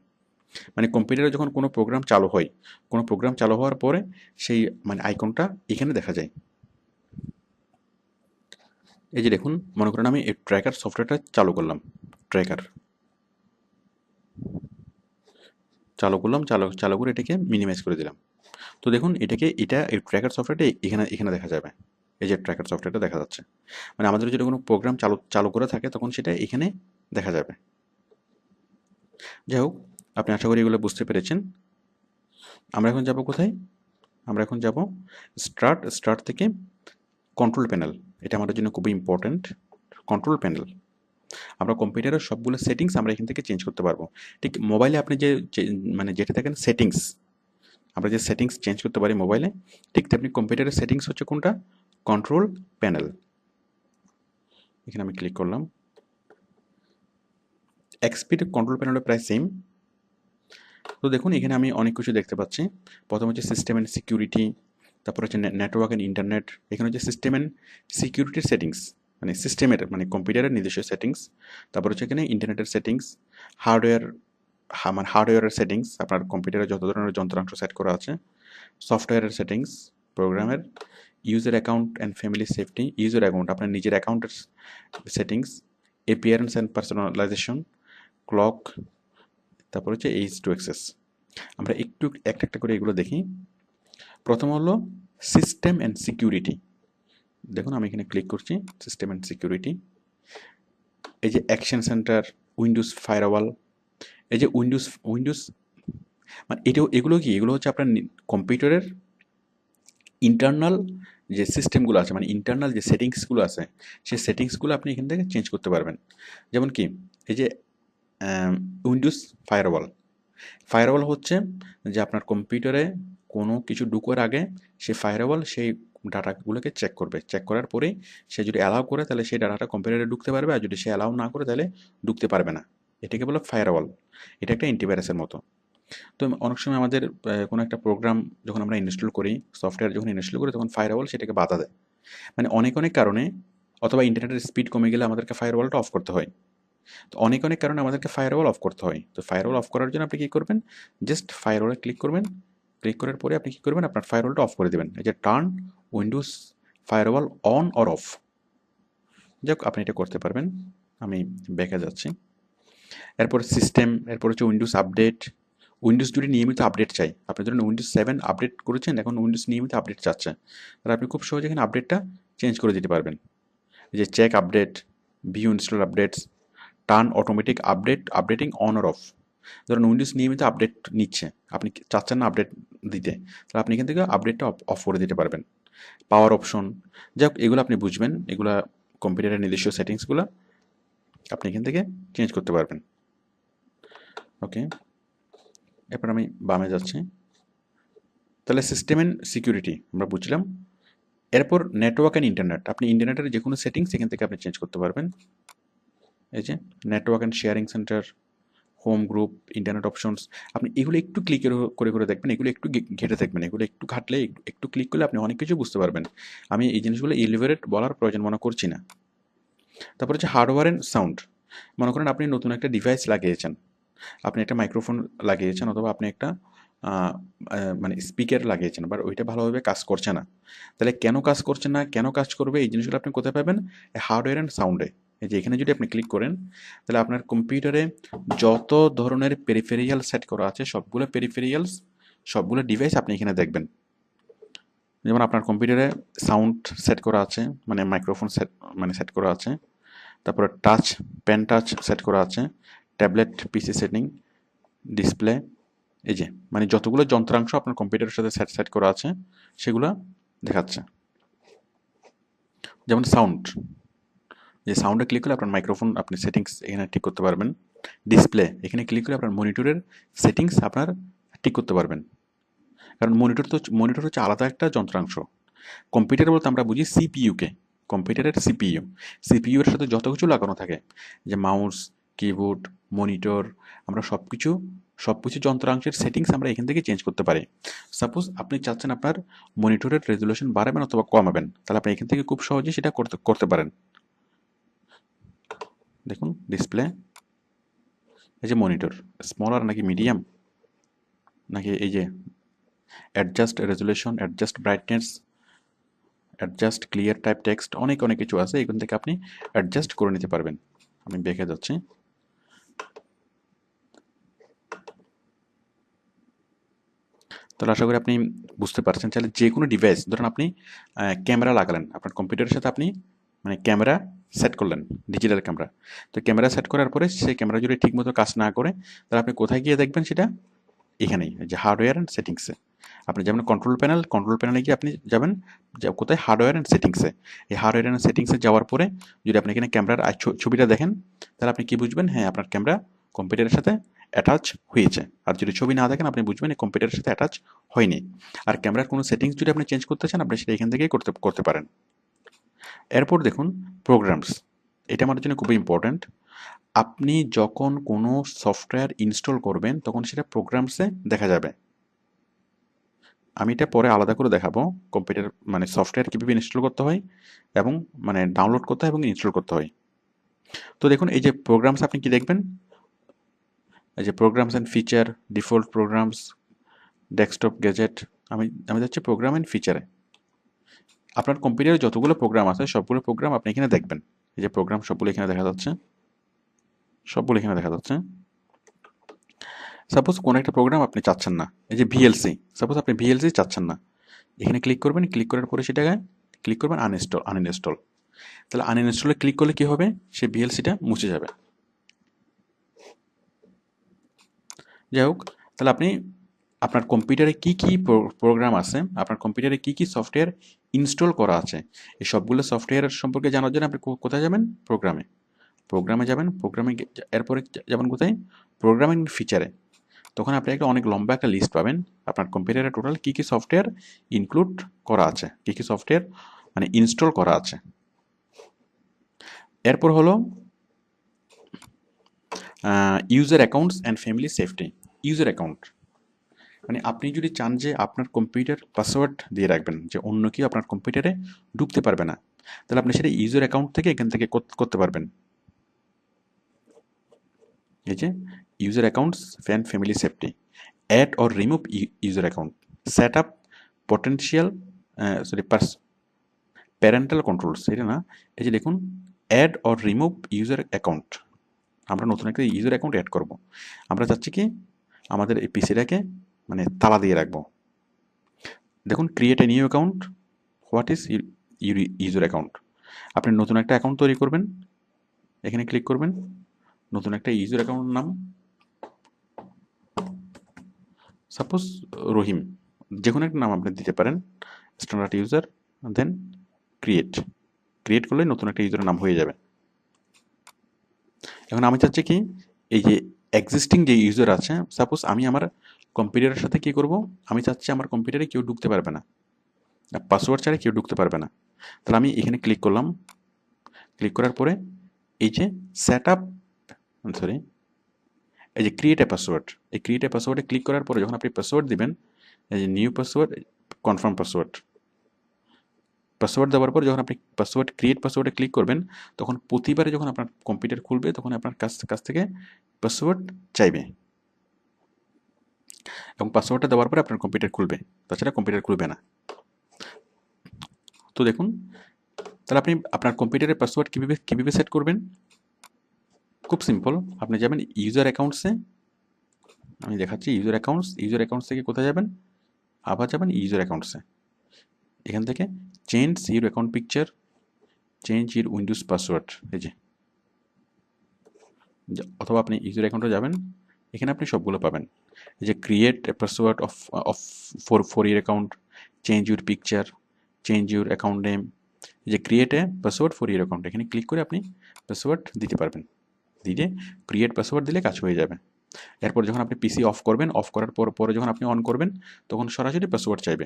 মানে কম্পিউটারে যখন কোনো প্রোগ্রাম চালু হয়, কোনো প্রোগ্রাম চালু হওয়ার পরে সেই মানে আইকনটা এখানে দেখা যায়। এই যে দেখুন, মনে করেন আমি এই ট্র্যাকার সফটওয়্যারটা চালু করলাম, ট্র্যাকার চালু করলাম, চালু করে এটাকে মিনিমাইজ করে দিলাম। তো দেখুন এটা এই ট্র্যাকার সফটওয়্যারটা এখানে এখানে দেখা যাবে। এই যে ট্র্যাকার সফটওয়্যারটা দেখা যাচ্ছে, মানে আমাদের যদি কোনো প্রোগ্রাম চালু করে থাকে তখন সেটা এখানে দেখা যাবে। যাই হোক, আপনি আশা করি এগুলো বুঝতে পেরেছেন। আমরা এখন যাব কোথায়? আমরা এখন যাব স্টার্ট থেকে কন্ট্রোল প্যানেল। এটা আমাদের জন্য খুবই ইম্পর্ট্যান্ট। কন্ট্রোল প্যানেল, আমরা কম্পিউটারের সবগুলো সেটিংস আমরা এখান থেকে চেঞ্জ করতে পারবো। ঠিক মোবাইলে আপনি মানে যেটা থাকেন সেটিংস, আমরা যে সেটিংস চেঞ্জ করতে পারি মোবাইলে, ঠিক তেমনি কম্পিউটারের সেটিংস হচ্ছে কোনটা? Control panel. এখানে আমি ক্লিক করলাম। এক্সপির কন্ট্রোল প্যানেলে প্রায় সেম। তো দেখুন এখানে আমি অনেক কিছু দেখতে পাচ্ছি। প্রথম হচ্ছে সিস্টেম অ্যান্ড সিকিউরিটি, তারপর হচ্ছে নেটওয়ার্ক অ্যান্ড ইন্টারনেট। এখানে হচ্ছে সিস্টেম অ্যান্ড সিকিউরিটির সেটিংস, মানে সিস্টেমের মানে কম্পিউটারের নিজস্ব সেটিংস। তারপর হচ্ছে এখানে ইন্টারনেটের সেটিংস, হার্ডওয়্যার মানে হার্ডওয়্যারের সেটিংস, আপনার কম্পিউটারে যত ধরনের যন্ত্রাংশ সেট করা আছে, সফটওয়্যারের সেটিংস, প্রোগ্রামের, user account and family safety, user account আপনার নিজের অ্যাকাউন্টের settings, appearance and personalisation, clock, তারপর হচ্ছে এইজ টু অ্যাক্সেস। আমরা একটু একটা একটা করে এগুলো দেখি। প্রথম হলো সিস্টেম অ্যান্ড সিকিউরিটি। দেখুন আমি এখানে ক্লিক করছি, সিস্টেম অ্যান্ড সিকিউরিটি। এই যে অ্যাকশন সেন্টার, উইন্ডোজ ফায়ারওয়াল, এই যে উইন্ডোজ মানে এগুলো কি? এগুলো হচ্ছে আপনার কম্পিউটারের ইন্টারনাল যে সিস্টেমগুলো আছে, মানে ইন্টারনাল যে সেটিংসগুলো আছে, সেই সেটিংসগুলো আপনি এখান থেকে চেঞ্জ করতে পারবেন। যেমন কি এই যে উইন্ডোজ ফায়ারওয়াল। ফায়ারওয়াল হচ্ছে যে আপনার কম্পিউটারে কোনো কিছু ঢুকার আগে সেই ফায়ারওয়াল সেই ডাটাগুলোকে চেক করবে। চেক করার পরেই সে যদি অ্যালাউ করে তাহলে সেই ডাটাটা কম্পিউটারে ঢুকতে পারবে, আর যদি সে অ্যালাউ না করে তাহলে ঢুকতে পারবে না। এটাকে বলে ফায়ারওয়াল। এটা একটা অ্যান্টিভাইরাসের মতো। তো অনেক সময় আমাদের কোনো একটা প্রোগ্রাম যখন আমরা ইনস্টল করি, সফটওয়্যার যখন ইনস্টল করি, তখন ফায়ারওয়াল সেটাকে বাধা দেয়। মানে অনেক অনেক কারণে, অথবা ইন্টারনেটের স্পিড কমে গেলে আমাদেরকে ফায়ারওয়ালটা অফ করতে হয়। তো অনেক অনেক কারণে আমাদেরকে ফায়ারওয়াল অফ করতে হয়। তো ফায়ারওয়াল অফ করার জন্য আপনি কী করবেন? জাস্ট ফায়ারওয়ালে ক্লিক করবেন, ক্লিক করার পরে আপনি কী করবেন, আপনার ফায়ারওয়ালটা অফ করে দেবেন। এই যে turn Windows firewall on or of, যাক আপনি এটা করতে পারবেন। আমি ব্যাকে যাচ্ছি। এরপর সিস্টেম, এরপর হচ্ছে উইন্ডোজ আপডেট। উইন্ডোজ যদি নিয়মিত আপডেট চাই, আপনি ধরুন উইন্ডোজ 7 আপডেট করেছেন, এখন উইন্ডোজ নিয়মিত আপডেট চাচ্ছে, তাহলে আপনি খুব সহজে এখানে আপডেটটা চেঞ্জ করে দিতে পারবেন। এই যে check update, view install updates, turn automatic updating on or off. ধরুন উইন্ডোজ নিয়মিত আপডেট নিচ্ছে, আপনি চাচ্ছেন না আপডেট দিতে, তাহলে আপনি এখান থেকে আপডেটটা অফ করে দিতে পারবেন। পাওয়ার অপশন, যাই হোক এগুলো আপনি বুঝবেন, এগুলা কম্পিউটারের নিজস্ব সেটিংসগুলো আপনি এখান থেকে চেঞ্জ করতে পারবেন। ওকে, এরপর আমি বামে যাচ্ছি। তাহলে সিস্টেম অ্যান্ড সিকিউরিটি আমরা বুঝলাম। এরপর নেটওয়ার্ক অ্যান্ড ইন্টারনেট, আপনি ইন্টারনেটের যে কোনো সেটিংস এখান থেকে আপনি চেঞ্জ করতে পারবেন। এই যে network and sharing centre, home group, internet options, আপনি এগুলো একটু ক্লিক করে করে দেখবেন, এগুলো একটু ঘেটে দেখবেন, এগুলো একটু ঘাটলে একটু ক্লিক করলে আপনি অনেক কিছু বুঝতে পারবেন। আমি এই জিনিসগুলো ইলিভারেট বলার প্রয়োজন মনে করছি না। তারপর হচ্ছে হার্ডওয়্যার অ্যান্ড সাউন্ড। মনে করেন আপনি নতুন একটা ডিভাইস লাগিয়েছেন, আপনি একটা মাইক্রোফোন লাগিয়েছেন, অথবা আপনি একটা মানে স্পিকার লাগিয়েছেন, বাট ওইটা ভালোভাবে কাজ করছে না। তাহলে কেন কাজ করছে না, কেন কাজ করবে, এই জিনিসগুলো আপনি কোথায় পাবেন? হার্ডওয়্যার অ্যান্ড সাউন্ডে। এই যে এখানে যদি আপনি ক্লিক করেন, তাহলে আপনার কম্পিউটারে যত ধরনের পেরিফেরিয়াল সেট করা আছে, সবগুলো পেরিফেরিয়ালস, সবগুলো ডিভাইস আপনি এখানে দেখবেন। যেমন আপনার কম্পিউটারে সাউন্ড সেট করা আছে, মানে মাইক্রোফোন সেট করা আছে, তারপরে টাচ, পেন টাচ সেট করা আছে, ট্যাবলেট পিসি সেটিং, ডিসপ্লে, এই যে মানে যতগুলো যন্ত্রাংশ আপনার কম্পিউটারের সাথে সেট করা আছে সেগুলো দেখাচ্ছে। যেমন সাউন্ড, যে সাউন্ডে ক্লিক করলে আপনার মাইক্রোফোন আপনি সেটিংস এখানে ঠিক করতে পারবেন। ডিসপ্লে, এখানে ক্লিক করে আপনার মনিটরের সেটিংস আপনার ঠিক করতে পারবেন, কারণ মনিটর হচ্ছে আলাদা একটা যন্ত্রাংশ। কম্পিউটার বলতে আমরা বুঝি সিপিইউকে, কম্পিউটারের সিপিইউ এর সাথে যত কিছু লাগানো থাকে, যে মাউস, কিবোর্ড, মনিটর, আমরা সবকিছু যন্ত্রাংশের সেটিংস আমরা এখান থেকে চেঞ্জ করতে পারি। সাপোজ আপনি চাচ্ছেন আপনার মনিটরের রেজুলেশন বাড়াবেন অথবা কমাবেন, তাহলে আপনি এখান থেকে খুব সহজে সেটা করতে পারেন। দেখুন ডিসপ্লে, এই যে মনিটর স্মলার নাকি মিডিয়াম, নাকি এই যে adjust resolution, adjust brightness, adjust clear type text, অনেক কিছু আছে, এখান থেকে আপনি অ্যাডজাস্ট করে নিতে পারবেন। আমি দেখে যাচ্ছি। তাহলে আশা করি আপনি বুঝতে পারছেন। চাইলে যে কোনো ডিভাইস, ধরুন আপনি ক্যামেরা লাগালেন আপনার কম্পিউটারের সাথে, আপনি মানে ক্যামেরা সেট করলেন, ডিজিটাল ক্যামেরা। তো ক্যামেরা সেট করার পরে সেই ক্যামেরা যদি ঠিকমতো কাজ না করে, তাহলে আপনি কোথায় গিয়ে দেখবেন সেটা? এখানেই, যে হার্ডওয়্যার অ্যান্ড সেটিংসে। আপনি যেমন কন্ট্রোল প্যানেলে গিয়ে আপনি যাবেন, কোথায়? হার্ডওয়্যার অ্যান্ড সেটিংসে। এই হার্ডওয়্যার অ্যান্ড সেটিংসে যাওয়ার পরে যদি আপনি এখানে ক্যামেরার ছবিটা দেখেন, তাহলে আপনি কি বুঝবেন? হ্যাঁ, আপনার ক্যামেরা কম্পিউটারের সাথে অ্যাটাচ হয়েছে। আর যদি ছবি না দেখেন, আপনি বুঝবেন এই কম্পিউটারের সাথে অ্যাটাচ হয়নি। আর ক্যামেরার কোনো সেটিংস যদি আপনি চেঞ্জ করতে চান, আপনি সেটা এখান থেকেই করতে পারেন। এরপর দেখুন প্রোগ্রামস, এটা আমার জন্য খুবই ইম্পর্ট্যান্ট। আপনি যখন কোনো সফটওয়্যার ইনস্টল করবেন, তখন সেটা প্রোগ্রামসে দেখা যাবে। আমি এটা পরে আলাদা করে দেখাবো, কম্পিউটার মানে সফটওয়্যার কীভাবে ইনস্টল করতে হয় এবং মানে ডাউনলোড করতে হয় এবং ইনস্টল করতে হয়। তো দেখুন এই যে প্রোগ্রামস, আপনি কি দেখবেন? এই যে programs and feature, default programs, desktop gadget. আমি যাচ্ছি প্রোগ্রাম অ্যান্ড ফিচারে। আপনার কম্পিউটারে যতগুলো প্রোগ্রাম আছে, সবগুলো প্রোগ্রাম আপনি এখানে দেখবেন। এই যে প্রোগ্রাম সবগুলো এখানে দেখা যাচ্ছে, সাপোজ কোনো একটা প্রোগ্রাম আপনি চাচ্ছেন না, এই যে ভিএলসি, সাপোজ আপনি ভিএলসি চাচ্ছেন না, এখানে ক্লিক করবেন, ক্লিক করার পরে সেটাকে ক্লিক করবেন আনইনস্টল। তাহলে আনইনস্টলে ক্লিক করলে কি হবে? সে ভিএলসিটা মুছে যাবে। যাই হোক, তাহলে আপনি আপনার কম্পিউটারে কি কি প্রোগ্রাম আছে, আপনার কম্পিউটারে কি কি সফটওয়্যার ইনস্টল করা আছে, এই সবগুলো সফটওয়্যার সম্পর্কে জানার জন্য আপনি কোথায় যাবেন? প্রোগ্রামে যাবেন। এরপরে যাবেন কোথায়? প্রোগ্রামিং ফিচারে। তখন আপনি অনেক লম্বা একটা লিস্ট পাবেন আপনার কম্পিউটারে টোটাল কী কী সফটওয়্যার ইনক্লুড করা আছে, কী কী সফটওয়্যার মানে ইনস্টল করা আছে। এরপর হলো user accounts and family safety. User account মানে আপনি যদি চান যে আপনার কম্পিউটার পাসওয়ার্ড দিয়ে রাখবেন, যে অন্য কেউ আপনার কম্পিউটারে ঢুকতে পারবে না, তাহলে আপনি সেটা ইউজার অ্যাকাউন্ট থেকে এখান থেকে করতে পারবেন। এই যে user accounts and family safety, add or remove user account. Set up potential parental controls, এটা না, এই যে দেখুন add or remove user account, আমরা নতুন একটা ইউজার অ্যাকাউন্ট অ্যাড করব। আমরা চাচ্ছি কি আমাদের এই পিসিটাকে মানে তালা দিয়ে রাখবো। দেখুন create a new account, what is user account, আপনি নতুন একটা অ্যাকাউন্ট তৈরি করবেন, এখানে ক্লিক করবেন, নতুন একটা ইউজার অ্যাকাউন্ট নাম সাপোজ রহিম, যে কোনো একটা নাম আপনি দিতে পারেন, স্ট্যান্ডার্ড ইউজার, দেন ক্রিয়েট করলে নতুন একটা ইউজারের নাম হয়ে যাবে। এখন আমি চাচ্ছি কি এই যে এক্সিস্টিং যে ইউজার আছে, সাপোজ আমি আমার কম্পিউটারের সাথে কি করব, আমি চাচ্ছি আমার কম্পিউটারে কেউ ঢুকতে পারবে না, পাসওয়ার্ড ছাড়া কেউ ঢুকতে পারবে না। তাহলে আমি এখানে ক্লিক করলাম, ক্লিক করার পরে এই যে সেট আপ এই যে ক্রিয়েট এ পাসওয়ার্ড, এই ক্রিয়েট এ পাসওয়ার্ডে ক্লিক করার পরে যখন আপনি পাসওয়ার্ড দিবেন, এই যে নিউ পাসওয়ার্ড, কনফার্ম পাসওয়ার্ড দেওয়ার পর যখন আপনি ক্রিয়েট পাসওয়ার্ডে ক্লিক করবেন, তখন প্রতিবারে যখন আপনার কম্পিউটার খুলবে তখন আপনার কাছ থেকে পাসওয়ার্ড চাইবে, এবং পাসওয়ার্ডটা দেওয়ার পরে আপনার কম্পিউটার খুলবে, তাছাড়া কম্পিউটার খুলবে না। তো দেখুন, তাহলে আপনি আপনার কম্পিউটারের পাসওয়ার্ড কীভাবে সেট করবেন, খুব সিম্পল। আপনি যাবেন ইউজার অ্যাকাউন্টসে, আমি দেখাচ্ছি ইউজার অ্যাকাউন্টস থেকে কোথায় যাবেন, আবার যাবেন ইউজার অ্যাকাউন্টসে, এখান থেকে change your account picture, change your Windows password, এই যে, অথবা আপনি ইউজার অ্যাকাউন্টে যাবেন, এখানে আপনি সবগুলো পাবেন। এই যে create a password of for your account, change your picture, change your account name, এই যে create a password for your account, এখানে ক্লিক করে আপনি পাসওয়ার্ড দিতে পারবেন, দিয়ে ক্রিয়েট পাসওয়ার্ড দিলে কাজ হয়ে যাবে। এরপর যখন আপনি পিসি অফ করবেন, অফ করার পরে যখন আপনি অন করবেন, তখন সরাসরি পাসওয়ার্ড চাইবে,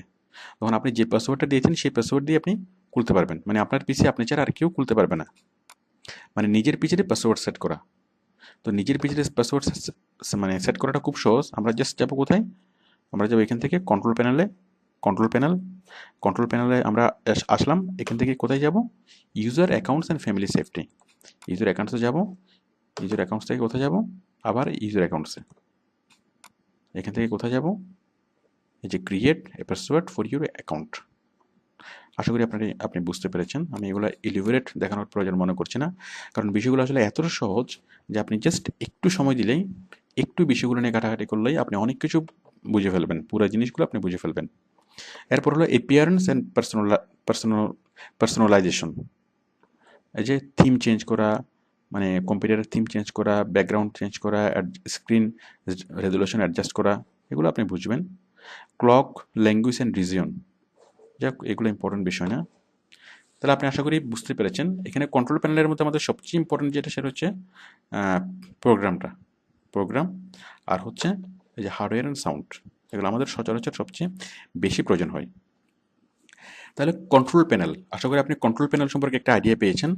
তখন আপনি যে পাসওয়ার্ডটা দিয়েছেন সেই পাসওয়ার্ড দিয়ে আপনি খুলতে পারবেন, মানে আপনার পিসি আপনি ছাড়া আর কেউ খুলতে পারবে না, মানে নিজের পিসিতে পাসওয়ার্ড সেট করা। তো নিজের পিসিতে পাসওয়ার্ড মানে সেট করাটা খুব সহজ। আমরা জাস্ট যাবো কোথায়, আমরা যাবো এখান থেকে কন্ট্রোল প্যানেলে আমরা আসলাম, এখান থেকে কোথায় যাব, user accounts and family safety, user অ্যাকাউন্টসে যাব, ইউজার অ্যাকাউন্টস থেকে কোথায় যাব, আবার ইউজার অ্যাকাউন্টসে, এখান থেকে কোথায় যাব, এই যে create a password for your account. আশা করি আপনি বুঝতে পেরেছেন। আমি এগুলো ইলিভরেট দেখানোর প্রয়োজন মনে করছি না, কারণ বিষয়গুলো আসলে এতটা সহজ যে আপনি জাস্ট একটু সময় দিলেই, একটু বিষয়গুলো নিয়ে ঘাটাঘাটি করলেই আপনি অনেক কিছু বুঝে ফেলবেন, পুরো জিনিসগুলো আপনি বুঝে ফেলবেন। এরপর হলো অ্যাপিয়ারেন্স অ্যান্ড পার্সোনালাইজেশন, এই যে থিম চেঞ্জ করা, মানে কম্পিউটারের থিম চেঞ্জ করা, ব্যাকগ্রাউন্ড চেঞ্জ করা, স্ক্রিন রেজুলেশন অ্যাডজাস্ট করা, এগুলো আপনি বুঝবেন। ক্লক, ল্যাঙ্গুয়েজ অ্যান্ড রিজিয়ন, যাক এগুলো ইম্পর্টেন্ট বিষয় না। তাহলে আপনি আশা করি বুঝতে পেরেছেন। এখানে কন্ট্রোল প্যানেলের মধ্যে আমাদের সবচেয়ে ইম্পর্টেন্ট যেটা সেটা হচ্ছে প্রোগ্রাম, আর হচ্ছে এই যে হার্ডওয়্যার অ্যান্ড সাউন্ড, এগুলো আমাদের সচরাচর সবচেয়ে বেশি প্রয়োজন হয়। তাহলে কন্ট্রোল প্যানেল, আশা করি আপনি কন্ট্রোল প্যানেল সম্পর্কে একটা আইডিয়া পেয়েছেন,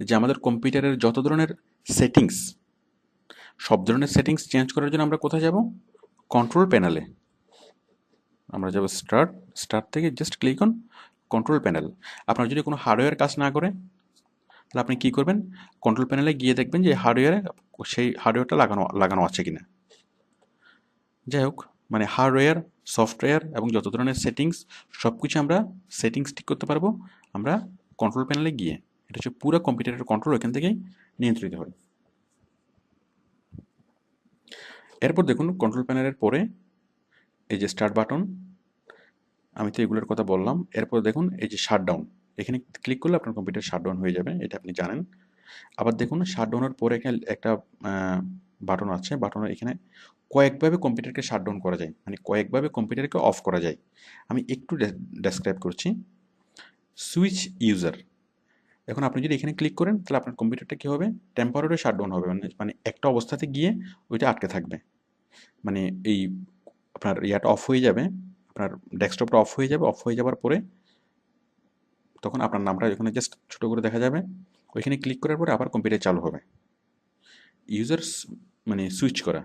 যে আমাদের কম্পিউটারের যত ধরনের সেটিংস, সব ধরনের সেটিংস চেঞ্জ করার জন্য আমরা কোথায় যাব, কন্ট্রোল প্যানেলে আমরা যাব, স্টার্ট থেকে just click on control panel. আপনার যদি কোনো হার্ডওয়্যার কাজ না করে, তাহলে আপনি কী করবেন, কন্ট্রোল প্যানেলে গিয়ে দেখবেন যে সেই হার্ডওয়্যারটা লাগানো আছে কিনা। যাই হোক, মানে হার্ডওয়্যার, সফটওয়্যার এবং যত ধরনের সেটিংস, সব কিছু আমরা সেটিংস ঠিক করতে পারবো আমরা কন্ট্রোল প্যানেলে গিয়ে। এটা হচ্ছে পুরো কম্পিউটারের কন্ট্রোল এখান থেকেই নিয়ন্ত্রিত হয়। এরপর দেখুন কন্ট্রোল প্যানেলের পরে এই যে স্টার্ট বাটন, আমি তো এগুলোর কথা বললাম। এরপর দেখুন এই যে শাটডাউন, এখানে ক্লিক করলে আপনার কম্পিউটার শাটডাউন হয়ে যাবে, এটা আপনি জানেন। আবার দেখুন শাটডাউনের পরে এখানে একটা বাটন আছে, বাটনের এখানে কয়েকভাবে কম্পিউটারকে শাটডাউন করা যায়, মানে কয়েকভাবে কম্পিউটারকে অফ করা যায়। আমি একটু ডেসক্রাইব করছি। সুইচ ইউজার, এখন আপনি যদি এখানে ক্লিক করেন তাহলে আপনার কম্পিউটারটা কী হবে, টেম্পোরারি শাটডাউন হবে, মানে একটা অবস্থাতে গিয়ে ওইটা আটকে থাকবে, মানে এই আপনার ইয়াটা অফ হয়ে যাবে, আপনার ডেস্কটপটা অফ হয়ে যাবে, অফ হয়ে যাওয়ার পরে তখন আপনার নামটা এখানে জাস্ট ছোটো করে দেখা যাবে, ওইখানে ক্লিক করার পরে আবার কম্পিউটার চালু হবে। ইউজার্স মানে সুইচ করা,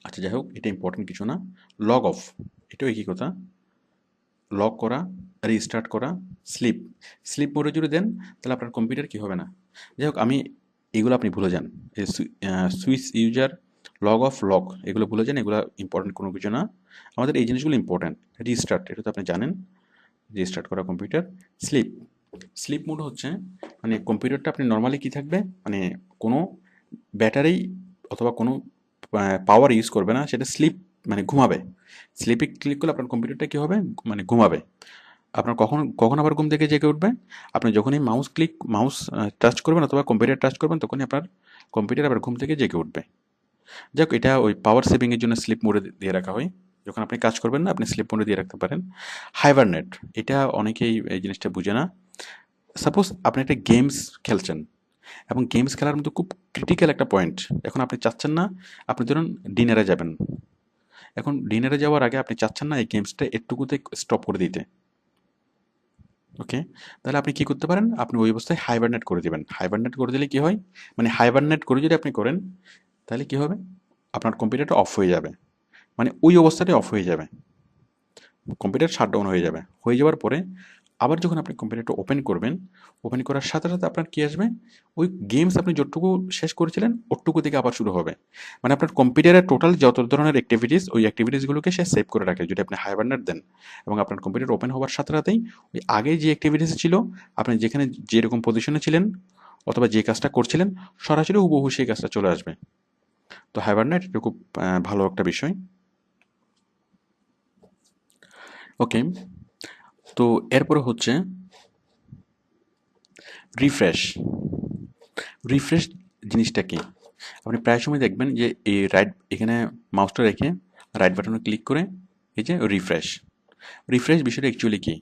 আচ্ছা যাই হোক এটা ইম্পর্টেন্ট কিছু না। লগ অফ, এটাও একই কথা, লক করা, রিস্টার্ট করা, স্লিপ মোডে যদি দেন তাহলে আপনার কম্পিউটার কী হবে না। যাই হোক এগুলো আপনি ভুলে যান, switch user, log of log এগুলো ভুলে যান, এগুলো ইম্পর্টেন্ট কোনো কিছু না। আমাদের এই জিনিসগুলো ইম্পর্টেন্ট। রিস্টার্ট, এটা তো আপনি জানেন, রিস্টার্ট করা কম্পিউটার। স্লিপ, স্লিপ মোড হচ্ছে মানে কম্পিউটারটা আপনি নর্মালি কি থাকবে, মানে কোনো ব্যাটারি অথবা কোনো পাওয়ার ইউজ করবে না, সেটা স্লিপ মানে ঘুমাবে। স্লিপে ক্লিক করলে আপনার কম্পিউটারটা কী হবে, মানে ঘুমাবে। আপনার কখন কখন আবার ঘুম থেকে জেগে উঠবে, আপনি যখনই মাউস টাচ করবেন অথবা কম্পিউটার টাচ করবেন, তখনই আপনার কম্পিউটার আবার ঘুম থেকে জেগে উঠবে। যাক, এটা ওই পাওয়ার সেভিংয়ের জন্য স্লিপ মোডে দিয়ে রাখা হয়। যখন আপনি কাজ করবেন না, আপনি স্লিপ মোডে দিয়ে রাখতে পারেন। হাইবারনেট, এটা অনেকেই এই জিনিসটা বুঝে না। সাপোজ আপনি একটা গেমস খেলছেন, এবং গেমস খেলার মধ্যে খুব ক্রিটিক্যাল একটা পয়েন্ট, এখন আপনি চাচ্ছেন না, আপনি ধরুন ডিনারে যাবেন, এখন ডিনারে যাওয়ার আগে আপনি চাচ্ছেন না এই গেমসটা একটুকুতে স্টপ করে দিতে। ওকে, তাহলে আপনি কি করতে পারেন, আপনি ওই অবস্থায় হাইবারনেট করে দিবেন। হাইবারনেট করে দিলে কি হয়, মানে হাইবারনেট করে যদি আপনি করেন, তাহলে কি হবে, আপনার কম্পিউটারটা অফ হয়ে যাবে, মানে ওই অবস্থাটাই অফ হয়ে যাবে, কম্পিউটার শাটডাউন হয়ে যাবে। হয়ে যাওয়ার পরে আবার যখন আপনি কম্পিউটারটা ওপেন করবেন, ওপেন করার সাথে সাথে আপনার কী আসবে, ওই গেমস আপনি যতটুকু শেষ করেছিলেন ওটুকু থেকে আবার শুরু হবে। মানে আপনার কম্পিউটারের টোটাল যত ধরনের অ্যাক্টিভিটিস, ওই অ্যাক্টিভিটিসগুলোকে সে সেভ করে রাখে যদি আপনি হাইবারনেট দেন। এবং আপনার কম্পিউটার ওপেন হওয়ার সাথে সাথেই ওই আগে যে অ্যাক্টিভিটিস ছিল, আপনি যেখানে যেরকম পজিশনে ছিলেন অথবা যে কাজটা করছিলেন, সরাসরি হুবহু সেই কাজটা চলে আসবে। তো হাইবারনেট এটা খুব ভালো একটা বিষয়। ওকে, তো এরপরে হচ্ছে রিফ্রেশ। রিফ্রেশ জিনিসটা কি, আপনি প্রায় সময় দেখবেন যে এই রাইট এখানে মাউসটা রেখে রাইট বাটনে ক্লিক করে এই যে রিফ্রেশ। রিফ্রেশ বিষয়টা অ্যাকচুয়ালি কি,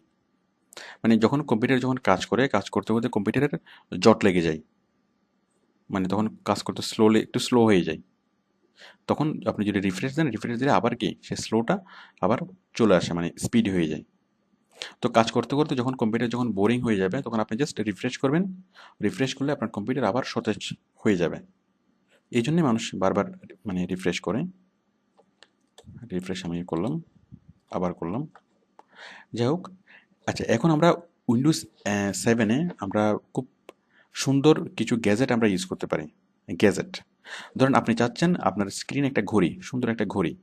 মানে যখন কম্পিউটার যখন কাজ করে, কাজ করতে করতে কম্পিউটারের জট লেগে যায়, মানে তখন কাজ করতে একটু স্লো হয়ে যায়, তখন আপনি যদি রিফ্রেশ দেন, রিফ্রেশ দিলে আবার কি সে স্লোটা আবার চলে আসে, মানে স্পিড হয়ে যায়। তো কাজ করতে করতে যখন কম্পিউটার যখন বোরিং হয়ে যাবে, তখন আপনি জাস্ট রিফ্রেশ করবেন। রিফ্রেশ করলে আপনার কম্পিউটার আবার সতেজ হয়ে যাবে। এই জন্যে মানুষ বারবার মানে রিফ্রেশ করে। রিফ্রেশ আমি করলাম, আবার করলাম, যাই হোক। আচ্ছা, এখন আমরা উইন্ডোজ 7-এ আমরা খুব সুন্দর কিছু গ্যাজেট আমরা ইউজ করতে পারি। গ্যাজেট, ধরুন আপনি চাচ্ছেন আপনার স্ক্রিন একটা ঘড়ি, সুন্দর একটা ঘড়ি,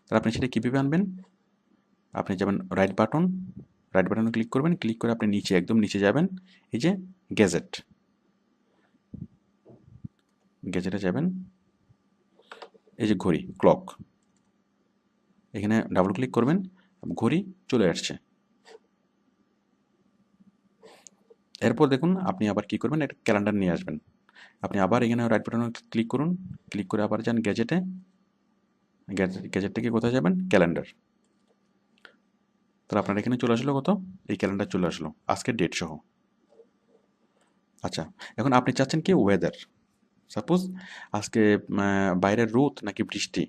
তাহলে আপনি সেটা কীভাবে আনবেন, আপনি যাবেন রাইট বাটন, রাইট বাটনে ক্লিক করবেন, ক্লিক করে আপনি নিচে একদম নিচে যাবেন, এই যে গ্যাজেট, গ্যাজেটে যাবেন, এই যে ঘড়ি ক্লক, এখানে ডাবল ক্লিক করবেন, ঘড়ি চলে আসছে। এরপর দেখুন আপনি আবার কি করবেন, একটা ক্যালেন্ডার নিয়ে আসবেন। আপনি আবার এখানে রাইট বাটনে ক্লিক করুন, ক্লিক করে আবার যান গ্যাজেটে, গ্যাজেট থেকে কোথায় যাবেন, ক্যালেন্ডার। তাহলে আপনার এখানে চলে আসলো কত, এই ক্যালেন্ডার চলে আসলো আজকের ডেট সহ। আচ্ছা, এখন আপনি চাচ্ছেন কি ওয়েদার, সাপোজ আজকে বাইরের রোদ নাকি বৃষ্টি,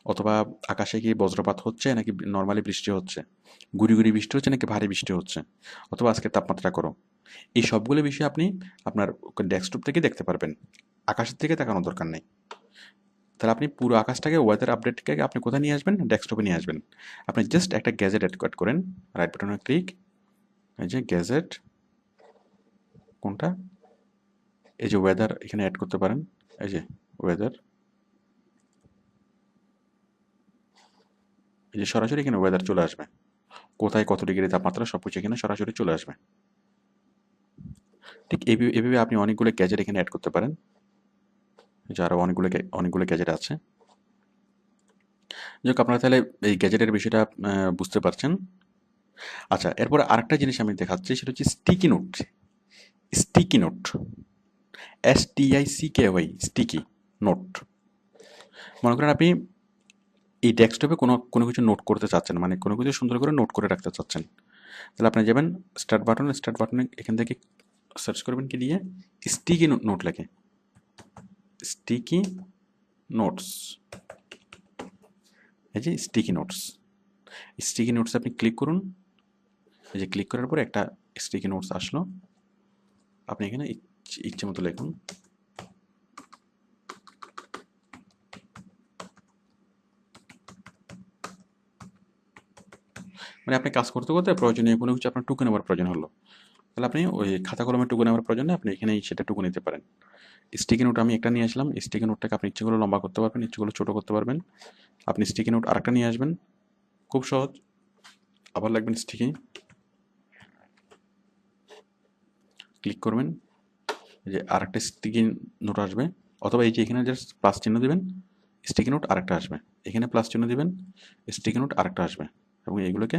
অথবা আকাশে কি বজ্রপাত হচ্ছে নাকি নর্মালি বৃষ্টি হচ্ছে, গুড়ি গুড়ি বৃষ্টি হচ্ছে নাকি ভারী বৃষ্টি হচ্ছে, অথবা আজকে তাপমাত্রা করো, এই সবগুলো বিষয় আপনি আপনার ডেস্কটপ থেকে দেখতে পারবেন, আকাশের থেকে তাকানোর দরকার নেই। তাহলে আপনি পুরো আকাশটাকে ওয়েদার আপডেটকে আপনি কোথায় নিয়ে আসবেন, ডেস্কটপে নিয়ে আসবেন। আপনি জাস্ট একটা গ্যাজেট অ্যাড করেন, রাইট বাটনে ক্লিক, এই যে গ্যাজেট, কোনটা, এই যে ওয়েদার, এখানে অ্যাড করতে পারেন, এই যে ওয়েদার, এই যে সরাসরি এখানে ওয়েদার চলে আসবে, কোথায় কত ডিগ্রি তাপমাত্রা সব কিছু এখানে সরাসরি চলে আসবে। ঠিক এইভাবে আপনি অনেকগুলো গ্যাজেট এখানে অ্যাড করতে পারেন, যে আরও অনেকগুলো গ্যাজেট আছে। যাক, আপনারা তাহলে এই গ্যাজেটের বিষয়টা বুঝতে পারছেন। আচ্ছা, এরপরে আরেকটা জিনিস আমি দেখাচ্ছি, সেটা হচ্ছে sticky note. Sticky note, STICKY, sticky note. মনে করেন আপনি এই ডেস্কটপে কোনো কোনো কিছু নোট করতে চাচ্ছেন, মানে কোনো কিছু সুন্দর করে নোট করে রাখতে চাচ্ছেন, তাহলে আপনি যাবেন স্টার্ট বাটনে এখান থেকে সার্চ করবেন কি দিয়ে, স্টিকি নোট লেখে, স্টিকি নোটস, এই যে স্টিকি নোটস। স্টিকি নোটস আপনি ক্লিক করুন, এই যে ক্লিক করার পরে একটা স্টিকি নোটস আসলো, আপনি এখানে ইচ্ছে মতো লিখুন। মানে আপনি কাজ করতে করতে প্রয়োজনীয় কোনো কিছু আপনার টুকে নেওয়ার প্রয়োজন হলো, তাহলে আপনি ওই খাতা কলমের টুকু নেওয়ার প্রয়োজন নেই, আপনি এখানেই সেটা টুকু নিতে পারেন। স্টিকি নোট আমি একটা নিয়ে আসলাম, স্টিকি নোটটাকে আপনি ইচ্ছেগুলো লম্বা করতে পারবেন, ইচ্ছেগুলো ছোটো করতে পারবেন। আপনি স্টিকি নোট আরেকটা নিয়ে আসবেন, খুব সহজ। আবার লাগবেন স্টিকি, ক্লিক করবেন, এই যে আরেকটা স্টিকি নোট আসবে, অথবা এই যে এখানে জাস্ট প্লাস চিহ্ন দিবেন, স্টিকি নোট আরেকটা আসবে, এখানে প্লাস চিহ্ন দিবেন, স্টিকি নোট আরেকটা আসবে, এবং এগুলোকে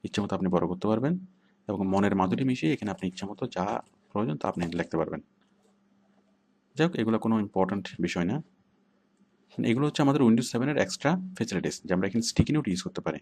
ইচ্ছে মতো আপনি বড় করতে পারবেন, এবং মনের মাধুরী মিশিয়ে এখানে আপনি ইচ্ছা মতো যা প্রয়োজন তা আপনি লিখতে পারবেন। যাই হোক, এগুলো কোনো ইম্পর্ট্যান্ট বিষয় না। এগুলো হচ্ছে আমাদের উইন্ডোজ 7-এর এক্সট্রা ফেসিলিটিস, যে আমরা এখানে স্টিকি নোট ইউজ করতে পারি।